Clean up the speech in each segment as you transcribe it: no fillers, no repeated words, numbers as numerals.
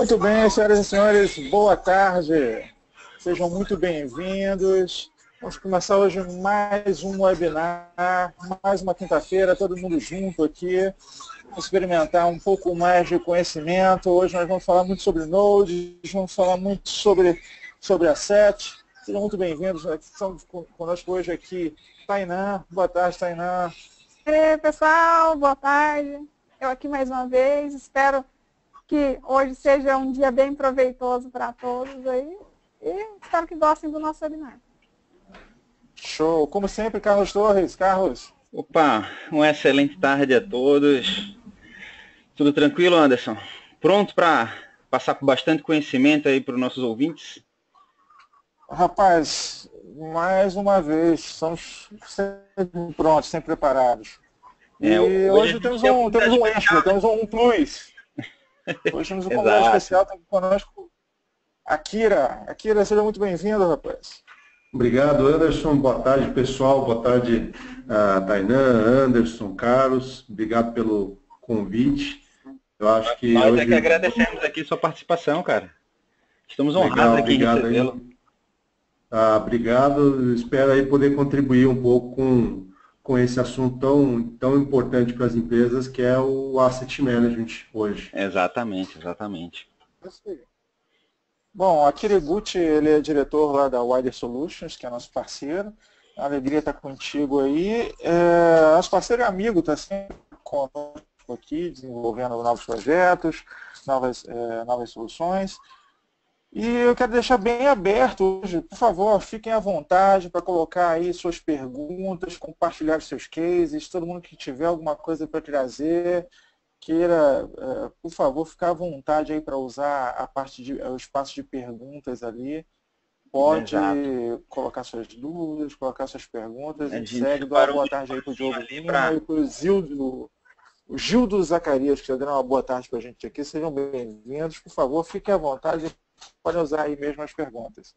Muito bem, senhoras e senhores, boa tarde. Sejam muito bem-vindos. Vamos começar hoje mais um webinar, mais uma quinta-feira, todo mundo junto aqui. Vamos experimentar um pouco mais de conhecimento. Hoje nós vamos falar muito sobre Node, vamos falar muito sobre Asset. Sejam muito bem-vindos. Estão conosco hoje aqui Tainá. Boa tarde, Tainá. Ei, pessoal, boa tarde. Eu aqui mais uma vez. Espero que hoje seja um dia bem proveitoso para todos aí. E espero que gostem do nosso webinar. Show. Como sempre, Carlos Torres. Carlos. Opa, uma excelente tarde a todos. Tudo tranquilo, Anderson? Pronto para passar por bastante conhecimento aí para os nossos ouvintes? Rapaz, mais uma vez, estamos sempre prontos, sempre preparados. E hoje temos um extra, temos um plus. Hoje temos um convidado especial, está aqui conosco, Akira. Akira, seja muito bem-vindo, rapaz. Obrigado, Anderson. Boa tarde, pessoal. Boa tarde, Tainã, Anderson, Carlos. Obrigado pelo convite. Eu acho que nós hoje... é que agradecemos aqui sua participação, cara. Estamos honrados aqui em recebê-lo. Obrigado. Espero aí poder contribuir um pouco com esse assunto tão importante para as empresas, que é o Asset Management hoje. Exatamente, exatamente. Bom, Akira Iguchi, ele é diretor lá da Wider Solutions, que é nosso parceiro. A alegria estar contigo aí. Nosso parceiro e amigo está sempre conosco aqui, desenvolvendo novos projetos, novas soluções. E eu quero deixar bem aberto hoje, por favor, fiquem à vontade para colocar aí suas perguntas, compartilhar os seus cases, todo mundo que tiver alguma coisa para trazer, queira, por favor, ficar à vontade aí para usar o espaço de perguntas ali. Pode colocar suas dúvidas, colocar suas perguntas. Segue, dá uma boa tarde aí para o Diogo Lima e para o Gildo Zacarias, que está dando uma boa tarde para a gente aqui. Sejam bem-vindos. Por favor, fiquem à vontade. Podem usar aí mesmo as perguntas.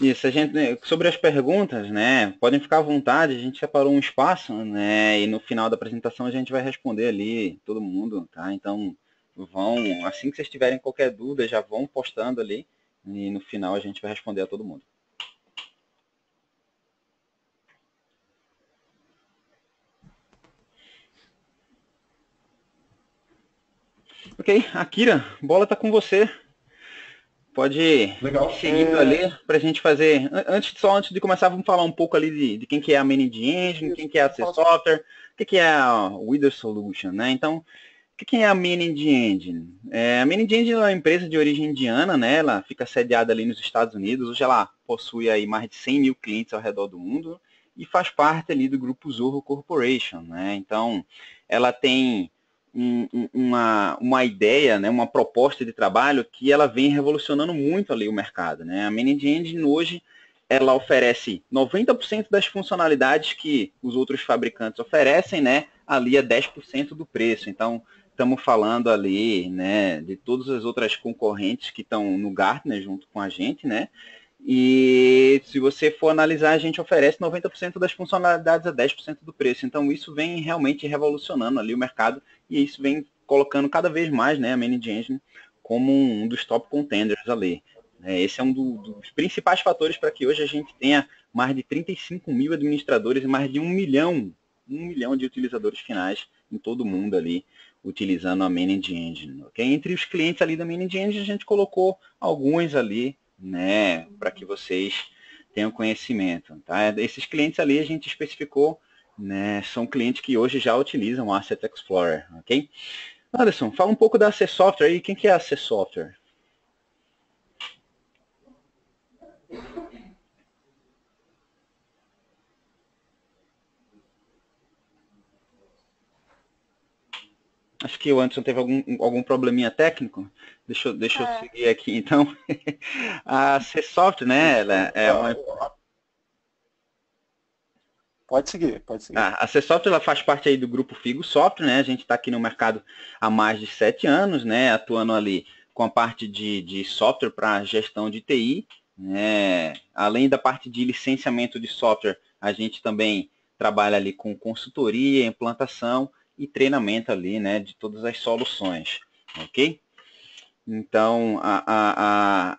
Isso, sobre as perguntas, né, podem ficar à vontade, a gente separou um espaço, né, e no final da apresentação a gente vai responder ali, todo mundo, tá? Então, assim que vocês tiverem qualquer dúvida, já vão postando ali, e no final a gente vai responder a todo mundo. Ok, Akira, bola tá com você. Pode ir seguindo ali para a gente fazer. Antes de começar, vamos falar um pouco ali de quem que é a Managed Engine, quem que é a C-Software, o que é a Wider Solution, né? Então, o que é a Managed Engine? A Managed Engine é uma empresa de origem indiana, né? Ela fica sediada ali nos Estados Unidos. Hoje ela possui aí mais de 100 mil clientes ao redor do mundo e faz parte ali do grupo Zoho Corporation, né? Então, ela tem uma ideia, né, uma proposta de trabalho que ela vem revolucionando muito ali o mercado, né? A Managed Engine hoje ela oferece 90% das funcionalidades que os outros fabricantes oferecem, né, ali a 10% do preço. Então, estamos falando ali, né, de todas as outras concorrentes que estão no Gartner junto com a gente, né? E se você for analisar, a gente oferece 90% das funcionalidades a 10% do preço. Então, isso vem realmente revolucionando ali o mercado e isso vem colocando cada vez mais, né, a Managed Engine como um dos top contenders ali. Esse é um dos principais fatores para que hoje a gente tenha mais de 35 mil administradores e mais de 1 milhão de utilizadores finais em todo o mundo ali, utilizando a Managed Engine. Okay? Entre os clientes ali da Managed Engine, a gente colocou alguns ali, né, para que vocês tenham conhecimento. Tá? Esses clientes ali a gente especificou, né, são clientes que hoje já utilizam o Asset Explorer, ok? Anderson, fala um pouco da C-Software aí. Quem que é a C-Software? Acho que o Anderson teve algum probleminha técnico. Deixa eu seguir aqui, então. A C-Software, né, ela é uma... Pode seguir. A C-Software ela faz parte aí do grupo Figo Software, né? A gente está aqui no mercado há mais de 7 anos, né? Atuando ali com a parte de software para gestão de TI, né? Além da parte de licenciamento de software, a gente também trabalha ali com consultoria, implantação e treinamento ali, né? De todas as soluções, ok? Então, a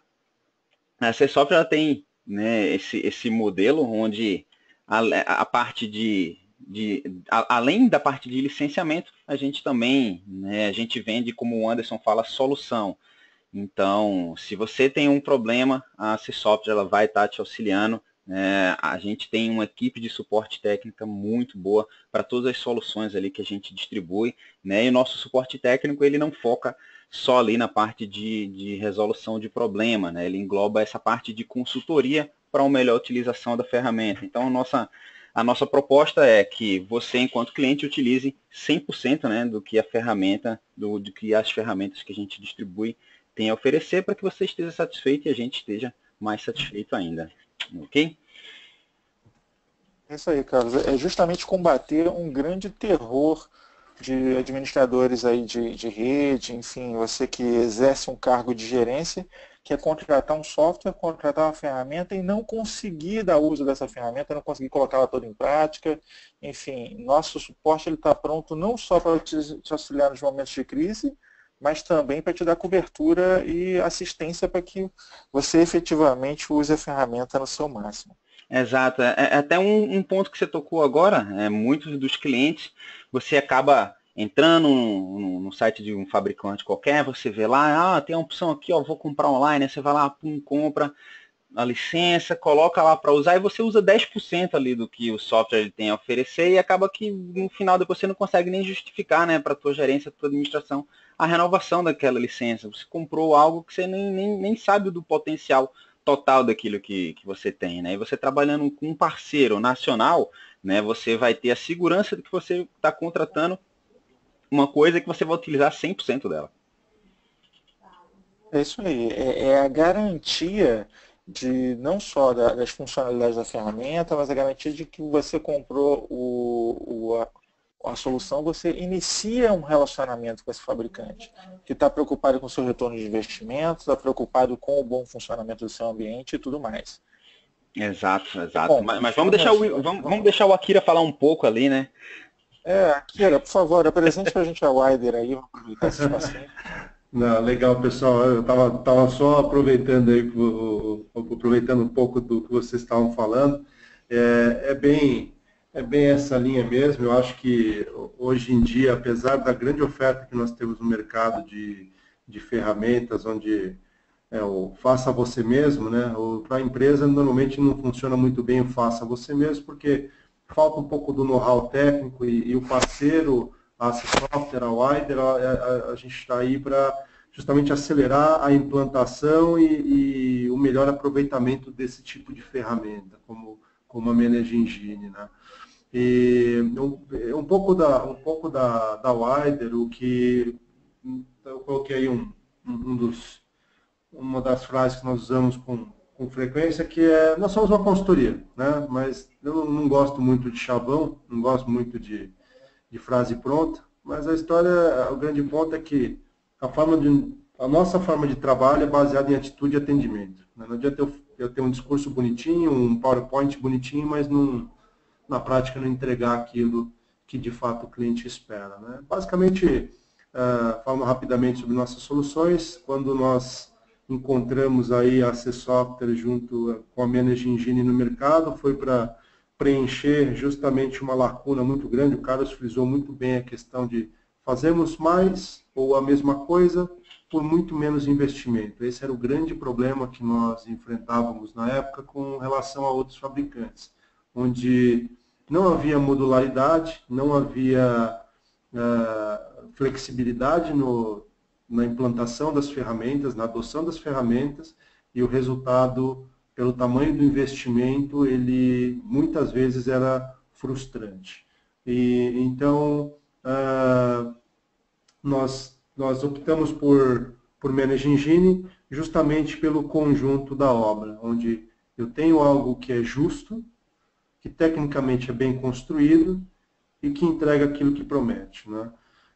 C-Software ela tem, né, esse modelo onde a parte além da parte de licenciamento, a gente também, né, a gente vende, como o Anderson fala, solução. Então, se você tem um problema, a C-Software ela vai estar te auxiliando. A gente tem uma equipe de suporte técnica muito boa para todas as soluções ali que a gente distribui, né? E o nosso suporte técnico ele não foca só ali na parte de resolução de problema, né? Ele engloba essa parte de consultoria para uma melhor utilização da ferramenta. Então, a nossa proposta é que você, enquanto cliente, utilize 100%, né, do que a ferramenta, do que as ferramentas que a gente distribui tem a oferecer, para que você esteja satisfeito e a gente esteja mais satisfeito ainda. Ok? É isso aí, Carlos. É justamente combater um grande terror de administradores aí de rede, enfim, você que exerce um cargo de gerência, que é contratar um software, contratar uma ferramenta e não conseguir dar uso dessa ferramenta, não conseguir colocá-la toda em prática. Enfim, nosso suporte está pronto não só para te auxiliar nos momentos de crise, mas também para te dar cobertura e assistência para que você efetivamente use a ferramenta no seu máximo. Exato. É até um ponto que você tocou agora, muitos dos clientes, você acaba entrando no site de um fabricante qualquer, você vê lá, tem uma opção aqui, ó, vou comprar online, aí você vai lá, pum, compra a licença, coloca lá para usar e você usa 10% ali do que o software ele tem a oferecer e acaba que no final depois você não consegue nem justificar, né, para a tua gerência, para a tua administração, a renovação daquela licença. Você comprou algo que você nem sabe do potencial total daquilo que você tem, né? E você trabalhando com um parceiro nacional, né, você vai ter a segurança de que você está contratando uma coisa que você vai utilizar 100% dela. É isso aí, é a garantia de não só das funcionalidades da ferramenta, mas a garantia de que você comprou a solução, você inicia um relacionamento com esse fabricante, que está preocupado com o seu retorno de investimento, está preocupado com o bom funcionamento do seu ambiente e tudo mais. Exato. Bom, mas vamos deixar o Akira falar um pouco ali, né? Akira, por favor, apresente para a gente a Wider aí, vamos aproveitar esse espacinho. Não, legal, pessoal. Eu tava só aproveitando aí, aproveitando um pouco do que vocês estavam falando. É bem essa linha mesmo. Eu acho que hoje em dia, apesar da grande oferta que nós temos no mercado de ferramentas, onde o faça você mesmo, né? Para a empresa normalmente não funciona muito bem o faça você mesmo, porque falta um pouco do know-how técnico e o parceiro, a Software, a Wider, a gente está aí para justamente acelerar a implantação e o melhor aproveitamento desse tipo de ferramenta, como a Manage Engine, né? E um pouco da Wider, o que eu coloquei aí uma das frases que nós usamos com frequência, que nós somos uma consultoria, né? Mas eu não gosto muito de chavão, não gosto muito de frase pronta, mas a história, o grande ponto é que a nossa forma de trabalho é baseada em atitude e atendimento. Né? Não adianta eu ter um discurso bonitinho, um PowerPoint bonitinho, mas na prática não entregar aquilo que de fato o cliente espera. Né? Basicamente, falando rapidamente sobre nossas soluções, quando nós encontramos aí a C-Software junto com a Manage Engine no mercado, foi para preencher justamente uma lacuna muito grande. O Carlos frisou muito bem a questão de fazermos mais ou a mesma coisa por muito menos investimento. Esse era o grande problema que nós enfrentávamos na época com relação a outros fabricantes, onde não havia modularidade, não havia flexibilidade na implantação das ferramentas, na adoção das ferramentas, e o resultado, pelo tamanho do investimento, ele muitas vezes era frustrante. Então, nós optamos por Manage Engine justamente pelo conjunto da obra, onde eu tenho algo que é justo, que tecnicamente é bem construído e que entrega aquilo que promete, né?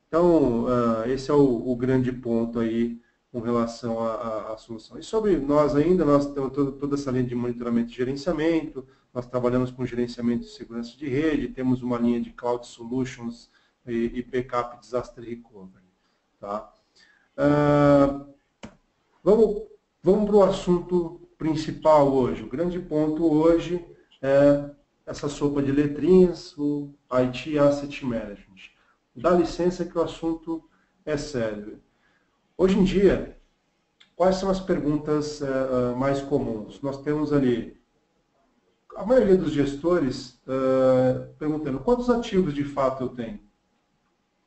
Então, esse é o grande ponto aí com relação à solução. E sobre nós ainda, nós temos toda essa linha de monitoramento e gerenciamento, nós trabalhamos com gerenciamento de segurança de rede, temos uma linha de Cloud Solutions e Backup Disaster Recovery. Tá? Vamos para o assunto principal hoje. O grande ponto hoje é essa sopa de letrinhas, o IT Asset Management. Dá licença que o assunto é sério. Hoje em dia, quais são as perguntas mais comuns? Nós temos ali a maioria dos gestores perguntando quantos ativos de fato eu tenho?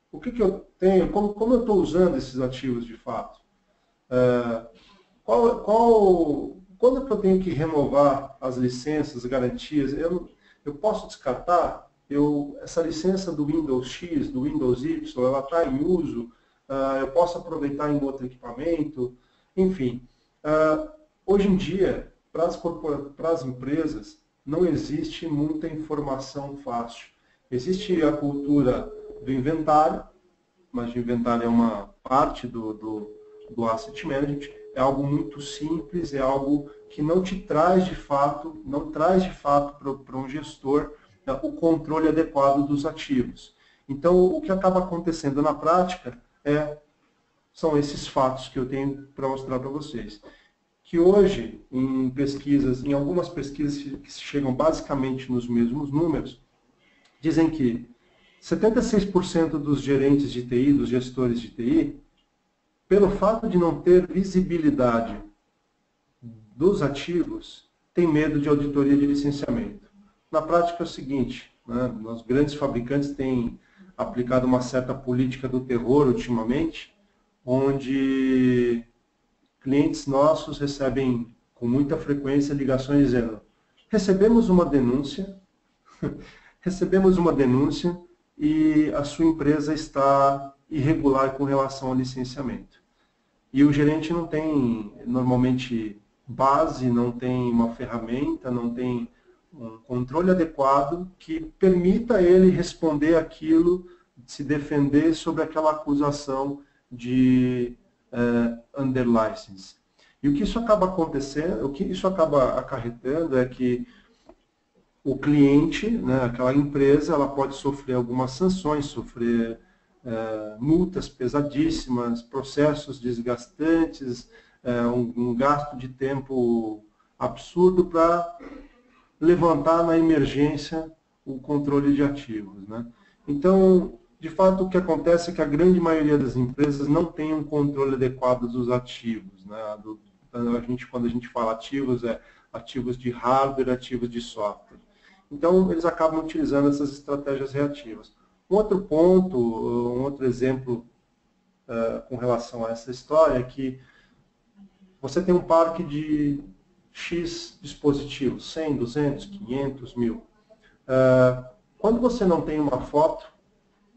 O que eu tenho? Como eu estou usando esses ativos de fato? Quando que eu tenho que renovar as licenças, garantias? Eu posso descartar? Essa licença do Windows X, do Windows Y, ela está em uso? Eu posso aproveitar em outro equipamento? Enfim, hoje em dia, para as empresas, não existe muita informação fácil. Existe a cultura do inventário, mas o inventário é uma parte do Asset Management, é algo muito simples, é algo que não traz de fato para um gestor o controle adequado dos ativos. Então, o que acaba acontecendo na prática são esses fatos que eu tenho para mostrar para vocês. Que hoje, em algumas pesquisas que chegam basicamente nos mesmos números, dizem que 76% dos gerentes de TI, dos gestores de TI, pelo fato de não ter visibilidade dos ativos, tem medo de auditoria de licenciamento. Na prática é o seguinte, né, os grandes fabricantes têm aplicado uma certa política do terror ultimamente, onde clientes nossos recebem com muita frequência ligações dizendo: recebemos uma denúncia e a sua empresa está irregular com relação ao licenciamento. E o gerente não tem, normalmente, base, não tem uma ferramenta, não tem um controle adequado que permita ele responder aquilo, se defender sobre aquela acusação de under license. E o que isso acaba acontecendo, o que isso acaba acarretando é que o cliente, né, aquela empresa, ela pode sofrer algumas sanções, sofrer multas pesadíssimas, processos desgastantes, um gasto de tempo absurdo para levantar na emergência o controle de ativos, né? Então, de fato, o que acontece é que a grande maioria das empresas não tem um controle adequado dos ativos, né? Quando a gente fala ativos, ativos de hardware, ativos de software. Então, eles acabam utilizando essas estratégias reativas. Um outro ponto, um outro exemplo com relação a essa história é que você tem um parque de X dispositivos, 100, 200, 500, 1000. Quando você não tem uma foto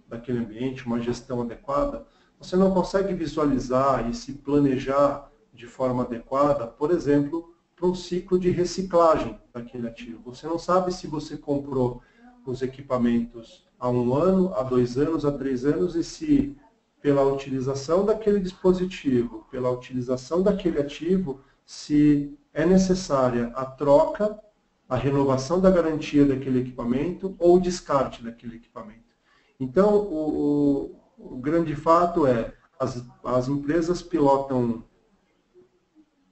daquele ambiente, uma gestão adequada, você não consegue visualizar e se planejar de forma adequada, por exemplo, para um ciclo de reciclagem daquele ativo. Você não sabe se você comprou os equipamentos há 1 ano, há 2 anos, há 3 anos, e se pela utilização daquele dispositivo, pela utilização daquele ativo, se é necessária a troca, a renovação da garantia daquele equipamento ou o descarte daquele equipamento. Então, o grande fato é, as empresas pilotam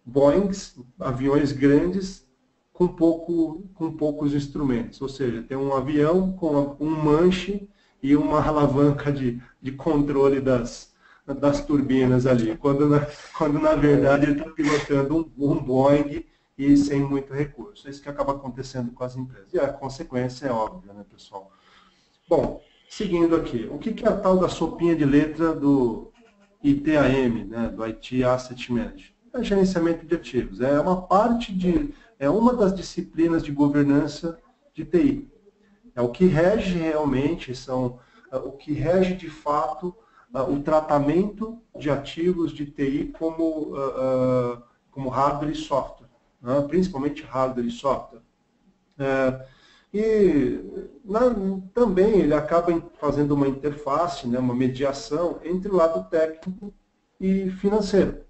Boeings, aviões grandes, com poucos instrumentos. Ou seja, tem um avião com um manche e uma alavanca de controle das turbinas ali, quando na verdade ele está pilotando um Boeing e sem muito recurso. É isso que acaba acontecendo com as empresas. E a consequência é óbvia, né, pessoal? Bom, seguindo aqui, o que é a tal da sopinha de letra do ITAM, né, do IT Asset Management? É gerenciamento de ativos. É uma das disciplinas de governança de TI. É o que rege realmente, o que rege de fato o tratamento de ativos de TI como hardware e software, né? Principalmente hardware e software. Também ele acaba fazendo uma interface, né, uma mediação entre o lado técnico e financeiro.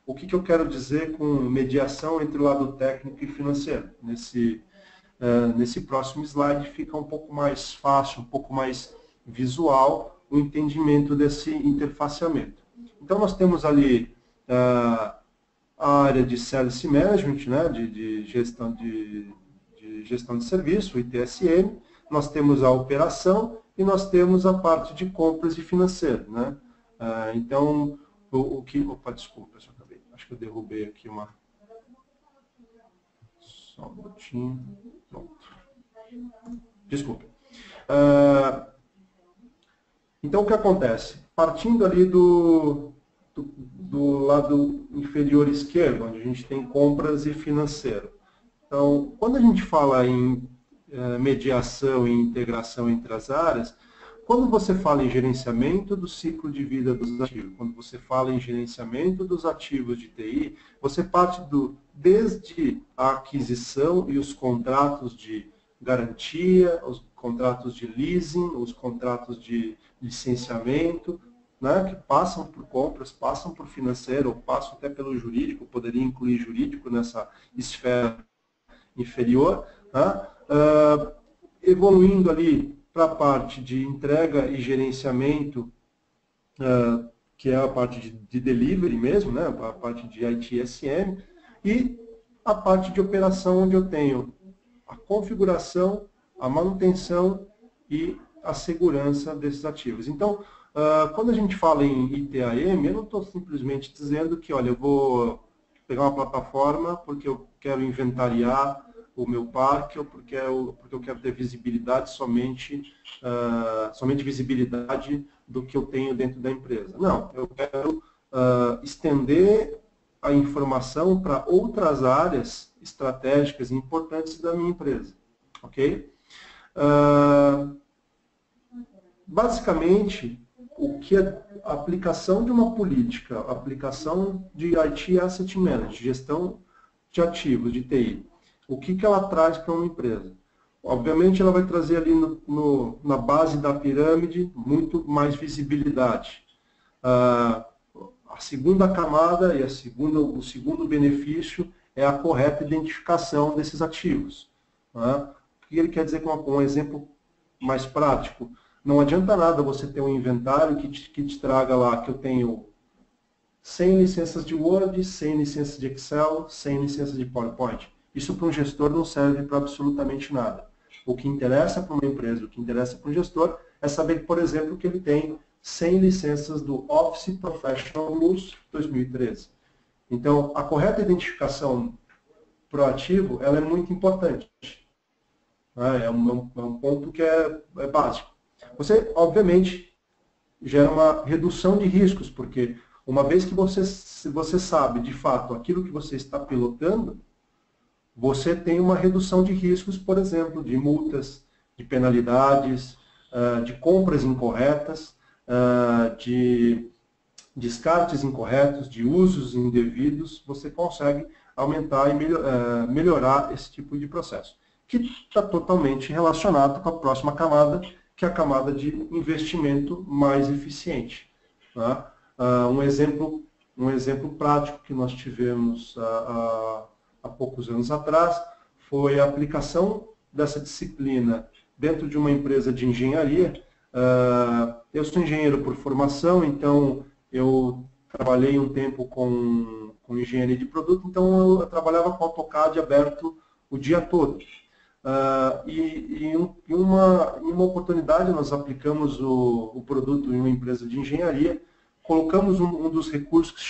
O que eu quero dizer com mediação entre o lado técnico e financeiro? Nesse próximo slide fica um pouco mais fácil, um pouco mais visual o entendimento desse interfaceamento. Então nós temos ali a área de Service Management, né, de gestão de serviço, o ITSM, nós temos a operação e nós temos a parte de compras e financeiro, né? Então, opa, desculpa, acho que eu derrubei aqui uma... Só um minutinho. Pronto. Desculpe. Então, o que acontece? Partindo ali do lado inferior esquerdo, onde a gente tem compras e financeiro. Então, quando a gente fala em mediação e integração entre as áreas, quando você fala em gerenciamento do ciclo de vida dos ativos, quando você fala em gerenciamento dos ativos de TI, você parte desde a aquisição e os contratos de garantia, os contratos de leasing, os contratos de licenciamento, né, que passam por compras, passam por financeiro, ou passam até pelo jurídico, poderia incluir jurídico nessa esfera inferior, né, evoluindo ali para a parte de entrega e gerenciamento, que é a parte de delivery mesmo, né, a parte de ITSM, e a parte de operação, onde eu tenho a configuração, a manutenção e a segurança desses ativos. Então, quando a gente fala em ITAM, eu não estou simplesmente dizendo que, olha, eu vou pegar uma plataforma porque eu quero inventariar o meu parque ou porque eu quero ter visibilidade somente visibilidade do que eu tenho dentro da empresa. Não, eu quero estender a informação para outras áreas estratégicas e importantes da minha empresa. Ok? Basicamente, o que a aplicação de uma política, a aplicação de IT Asset Management, gestão de ativos, de TI, o que ela traz para uma empresa? Obviamente, ela vai trazer ali na base da pirâmide muito mais visibilidade. A segunda camada e o segundo benefício é a correta identificação desses ativos. O que ele quer dizer com um exemplo mais prático? Não adianta nada você ter um inventário que te traga lá que eu tenho 100 licenças de Word, 100 licenças de Excel, 100 licenças de PowerPoint. Isso para um gestor não serve para absolutamente nada. O que interessa para uma empresa, o que interessa para um gestor é saber, por exemplo, que ele tem 100 licenças do Office Professional Plus 2013. Então, a correta identificação para o ativo ela é muito importante. É um ponto que é básico. Você, obviamente, gera uma redução de riscos, porque uma vez que você sabe, de fato, aquilo que você está pilotando, você tem uma redução de riscos, por exemplo, de multas, de penalidades, de compras incorretas, de descartes incorretos, de usos indevidos, você consegue aumentar e melhorar esse tipo de processo, que está totalmente relacionado com a próxima camada, que é a camada de investimento mais eficiente. Tá? Um exemplo prático que nós tivemos há poucos anos atrás foi a aplicação dessa disciplina dentro de uma empresa de engenharia. Eu sou engenheiro por formação, então eu trabalhei um tempo com engenharia de produto, então eu trabalhava com AutoCAD aberto o dia todo. Em uma oportunidade, nós aplicamos o produto em uma empresa de engenharia, colocamos um dos recursos que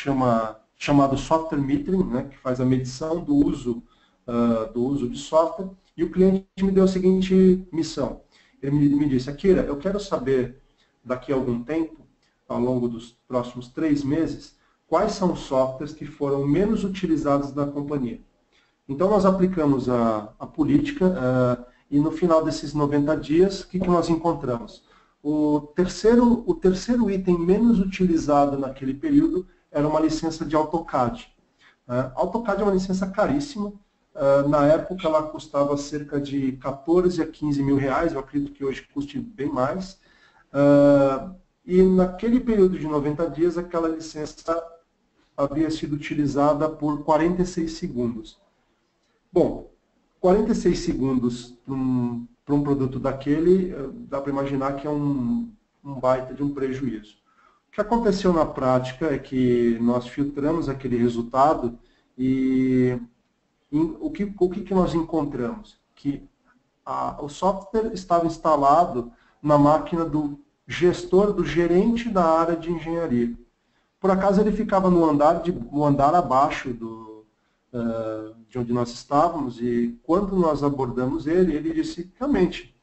chamado software metering, né, que faz a medição do uso de software, e o cliente me deu a seguinte missão. Ele me disse: Akira, eu quero saber, daqui a algum tempo, ao longo dos próximos 3 meses, quais são os softwares que foram menos utilizados na companhia. Então, nós aplicamos a política e no final desses 90 dias, o que nós encontramos? O terceiro item menos utilizado naquele período era uma licença de AutoCAD. AutoCAD é uma licença caríssima. Na época, ela custava cerca de 14 a 15 mil reais. Eu acredito que hoje custe bem mais. E naquele período de 90 dias, aquela licença havia sido utilizada por 46 segundos. Bom, 46 segundos para um produto daquele, dá para imaginar que é um baita de um prejuízo. O que aconteceu na prática é que nós filtramos aquele resultado e o que nós encontramos? Que o software estava instalado na máquina do gestor, do gerente da área de engenharia. Por acaso ele ficava no andar abaixo de onde nós estávamos, e quando nós abordamos ele, ele disse, realmente,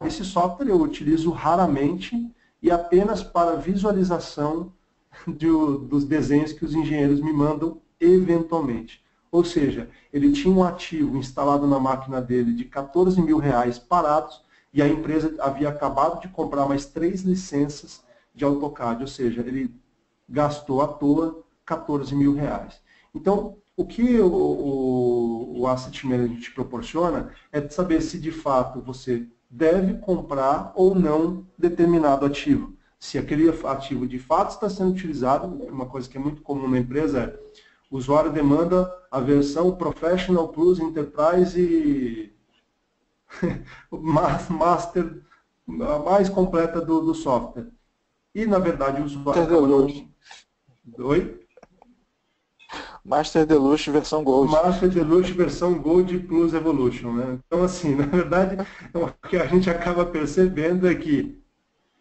esse software eu utilizo raramente e apenas para visualização dos desenhos que os engenheiros me mandam eventualmente. Ou seja, ele tinha um ativo instalado na máquina dele de R$14.000 parados, e a empresa havia acabado de comprar mais 3 licenças de AutoCAD, ou seja, ele gastou à toa R$14.000. Então, o que o Asset Management te proporciona é de saber se de fato você deve comprar ou não determinado ativo. Se aquele ativo de fato está sendo utilizado, uma coisa que é muito comum na empresa é o usuário demanda a versão Professional Plus Enterprise e Master, a mais completa do software. E, na verdade, o usuário... Oi? Master Deluxe versão Gold. Master Deluxe versão Gold Plus Evolution, né? Então, assim, na verdade, o que a gente acaba percebendo é que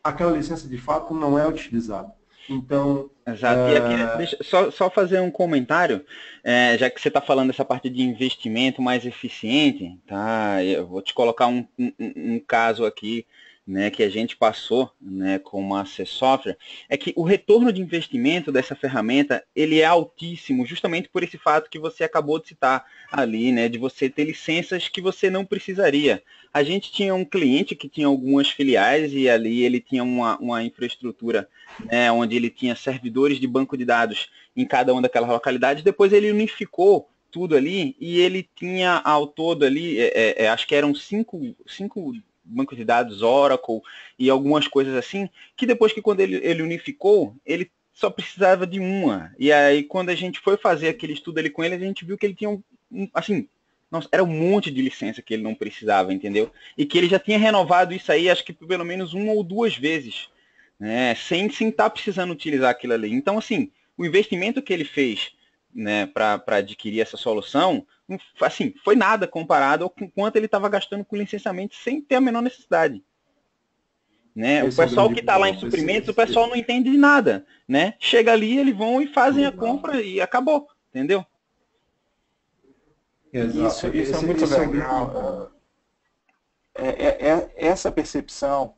aquela licença, de fato, não é utilizada. Então... Exato. E aqui, deixa só fazer um comentário, já que você está falando dessa parte de investimento mais eficiente, tá? Eu vou te colocar um caso aqui, né, que a gente passou, né, com uma Master Software, é que o retorno de investimento dessa ferramenta, ele é altíssimo, justamente por esse fato que você acabou de citar ali, né, de você ter licenças que você não precisaria. A gente tinha um cliente que tinha algumas filiais e ali ele tinha uma infraestrutura, né, onde ele tinha servidores de banco de dados em cada uma daquelas localidades, depois ele unificou tudo ali e ele tinha ao todo ali, acho que eram cinco bancos de dados Oracle e algumas coisas assim, que depois que quando ele unificou, ele só precisava de uma. E aí quando a gente foi fazer aquele estudo ali com ele, a gente viu que ele tinha assim, nossa, era um monte de licença que ele não precisava, entendeu? E que ele já tinha renovado isso aí, acho que pelo menos 1 ou 2 vezes, né, sem estar precisando utilizar aquilo ali. Então, assim, o investimento que ele fez, né, para adquirir essa solução, assim, foi nada comparado ao quanto ele estava gastando com licenciamento sem ter a menor necessidade. Né? O pessoal que está lá em suprimentos, o pessoal não entende de nada. Né? Chega ali, eles vão e fazem a compra e acabou, entendeu? Isso é muito legal. Essa percepção,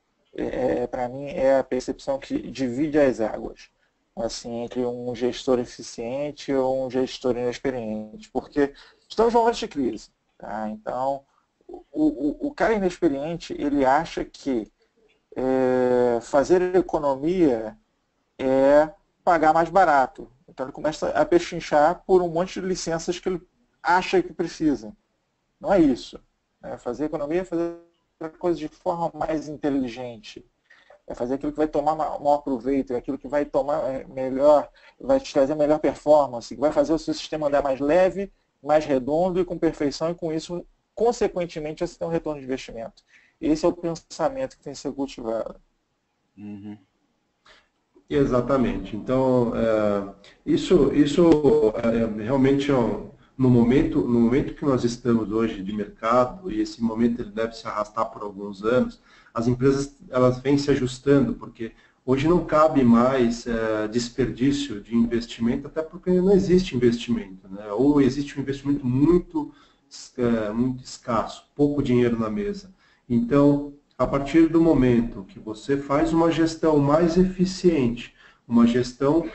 para mim, é a percepção que divide as águas, assim, entre um gestor eficiente ou um gestor inexperiente, porque estamos em momentos de crise, tá? Então, o cara inexperiente, ele acha que fazer economia é pagar mais barato. Então ele começa a pechinchar por um monte de licenças que ele acha que precisa. Não é isso. Fazer economia é fazer a coisa de forma mais inteligente. É fazer aquilo que vai tomar maior proveito, é aquilo que vai tomar melhor, vai te trazer melhor performance, que vai fazer o seu sistema andar mais leve, mais redondo e com perfeição, e com isso, consequentemente, você tem um retorno de investimento. Esse é o pensamento que tem que ser cultivado. Uhum. Exatamente. Então, isso realmente no momento que nós estamos hoje de mercado, e esse momento ele deve se arrastar por alguns anos, as empresas elas vêm se ajustando, porque hoje não cabe mais desperdício de investimento, até porque não existe investimento, né? Ou existe um investimento muito escasso, pouco dinheiro na mesa. Então, a partir do momento que você faz uma gestão mais eficiente, uma gestão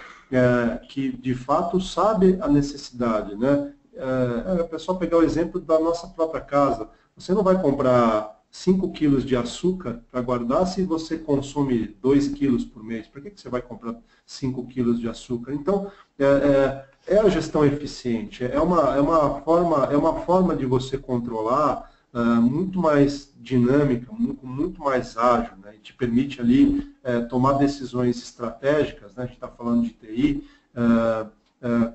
que de fato sabe a necessidade, né? É pessoal pegar o exemplo da nossa própria casa. Você não vai comprar 5 quilos de açúcar para guardar se você consome 2 quilos por mês. Por que você vai comprar 5 quilos de açúcar? Então, é a gestão eficiente. É uma forma de você controlar muito mais dinâmica, muito mais ágil, né? E te permite ali tomar decisões estratégicas, né? A gente está falando de TI,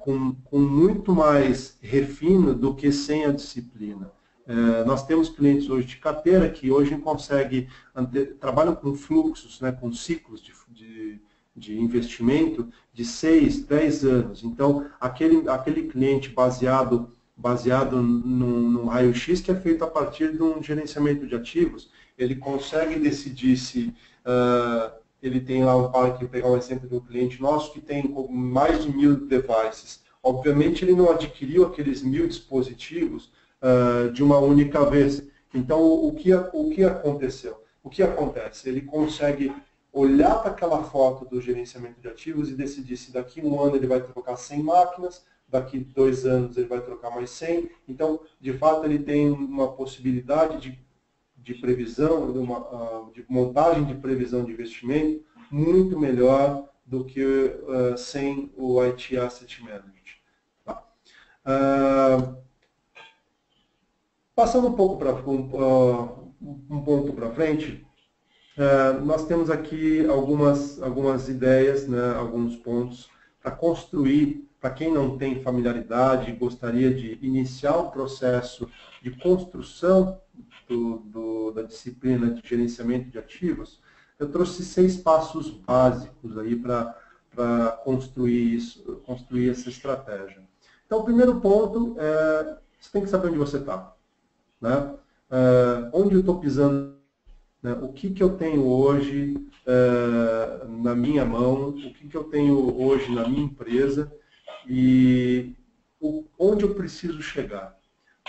com muito mais refino do que sem a disciplina. Nós temos clientes hoje de carteira que hoje trabalham com fluxos, né, com ciclos de investimento de 6, 10 anos. Então, aquele cliente baseado num raio-x que é feito a partir de um gerenciamento de ativos, ele consegue decidir se ele tem lá um parque, pegar um exemplo de um cliente nosso que tem mais de 1000 devices. Obviamente, ele não adquiriu aqueles 1000 dispositivos de uma única vez. Então, o que aconteceu? O que acontece? Ele consegue olhar para aquela foto do gerenciamento de ativos e decidir se daqui a um ano ele vai trocar 100 máquinas, daqui a 2 anos ele vai trocar mais 100. Então, de fato, ele tem uma possibilidade de previsão, de montagem de previsão de investimento muito melhor do que sem o IT Asset Management. Tá. Passando um pouco para um ponto para frente, nós temos aqui algumas ideias, né, alguns pontos para construir, para quem não tem familiaridade e gostaria de iniciar o processo de construção da disciplina de gerenciamento de ativos. Eu trouxe 6 passos básicos aí para construir essa estratégia. Então, o primeiro ponto é, você tem que saber onde você está, né? Onde eu estou pisando, né? O que eu tenho hoje na minha mão, o que eu tenho hoje na minha empresa e onde eu preciso chegar,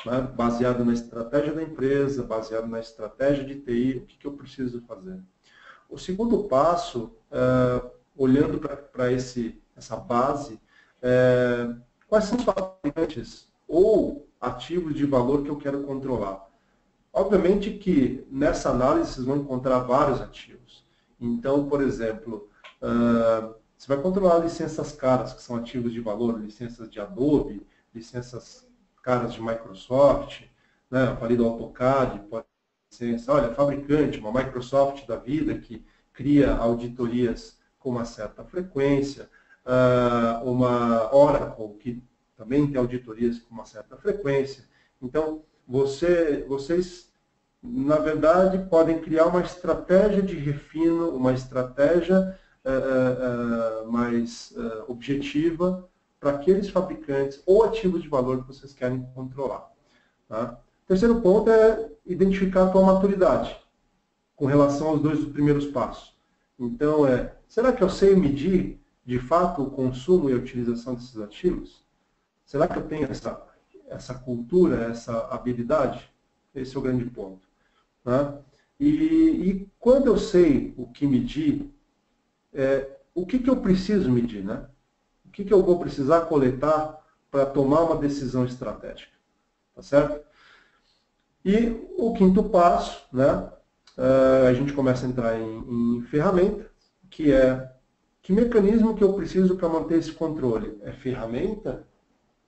né? Baseado na estratégia da empresa, baseado na estratégia de TI, o que eu preciso fazer. O segundo passo, olhando para essa base, quais são os fabricantes ou ativos de valor que eu quero controlar? Obviamente que nessa análise vocês vão encontrar vários ativos. Então, por exemplo, você vai controlar licenças caras, que são ativos de valor, licenças de Adobe, licenças caras de Microsoft, né? Eu falei do AutoCAD, pode ser, olha, fabricante, uma Microsoft da vida que cria auditorias com uma certa frequência, uma Oracle que também tem auditorias com uma certa frequência. Então, vocês, na verdade, podem criar uma estratégia de refino, uma estratégia mais objetiva para aqueles fabricantes ou ativos de valor que vocês querem controlar. Tá? Terceiro ponto é identificar a tua maturidade com relação aos 2 primeiros passos. Então, será que eu sei medir, de fato, o consumo e a utilização desses ativos? Será que eu tenho essa cultura, essa habilidade? Esse é o grande ponto. Né? E quando eu sei o que medir, o que eu preciso medir? Né? O que eu vou precisar coletar para tomar uma decisão estratégica? Tá certo? E o quinto passo, né? A gente começa a entrar em ferramenta, que é que mecanismo que eu preciso para manter esse controle? É ferramenta?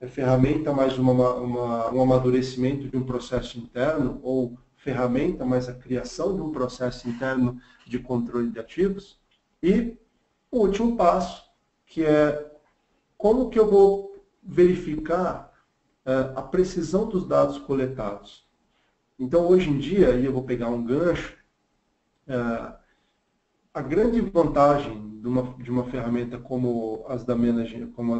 É ferramenta mais um amadurecimento de um processo interno? Ou ferramenta mais a criação de um processo interno de controle de ativos? E o último passo, que é como que eu vou verificar a precisão dos dados coletados? Então, hoje em dia, e eu vou pegar um gancho, a grande vantagem de uma ferramenta como as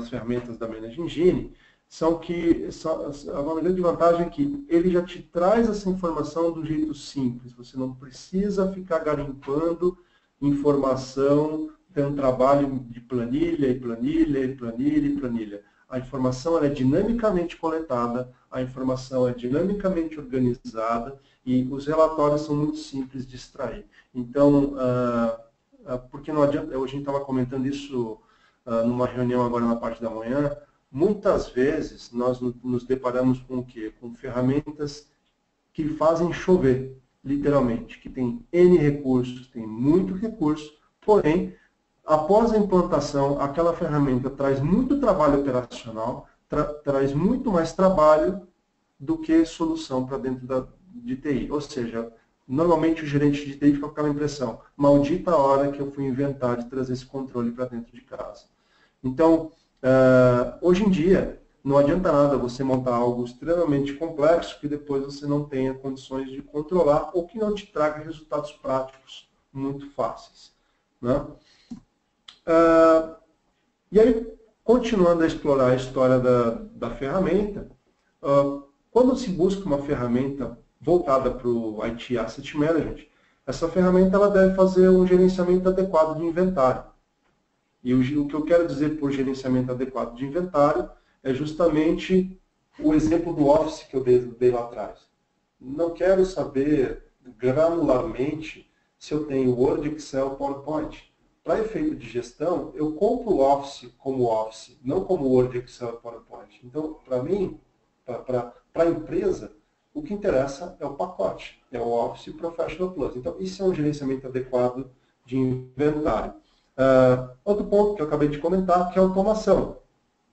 ferramentas da Manage Engine uma grande vantagem é que ele já te traz essa informação do jeito simples. Você não precisa ficar garimpando informação, ter um trabalho de planilha e planilha e planilha e planilha. A informação é dinamicamente coletada, a informação é dinamicamente organizada e os relatórios são muito simples de extrair. Então, porque não adianta, a gente estava comentando isso numa reunião agora na parte da manhã, muitas vezes nós nos deparamos com o quê? Com ferramentas que fazem chover, literalmente, que tem N recursos, tem muito recurso, porém, após a implantação, aquela ferramenta traz muito trabalho operacional, traz muito mais trabalho do que solução para dentro de TI. Ou seja, normalmente o gerente de TI fica com aquela impressão, maldita a hora que eu fui inventar de trazer esse controle para dentro de casa. Então, hoje em dia, não adianta nada você montar algo extremamente complexo que depois você não tenha condições de controlar ou que não te traga resultados práticos muito fáceis. Né? E aí, continuando a explorar a história da ferramenta, quando se busca uma ferramenta voltada para o IT Asset Management, essa ferramenta ela deve fazer um gerenciamento adequado de inventário. E o que eu quero dizer por gerenciamento adequado de inventário é justamente o exemplo do Office que eu dei lá atrás. Não quero saber granularmente se eu tenho Word, Excel, PowerPoint. Para efeito de gestão, eu compro o Office como Office, não como Word, Excel e PowerPoint. Então, para mim, para a empresa, o que interessa é o pacote, é o Office Professional Plus. Então, isso é um gerenciamento adequado de inventário. Outro ponto que eu acabei de comentar, que é a automação.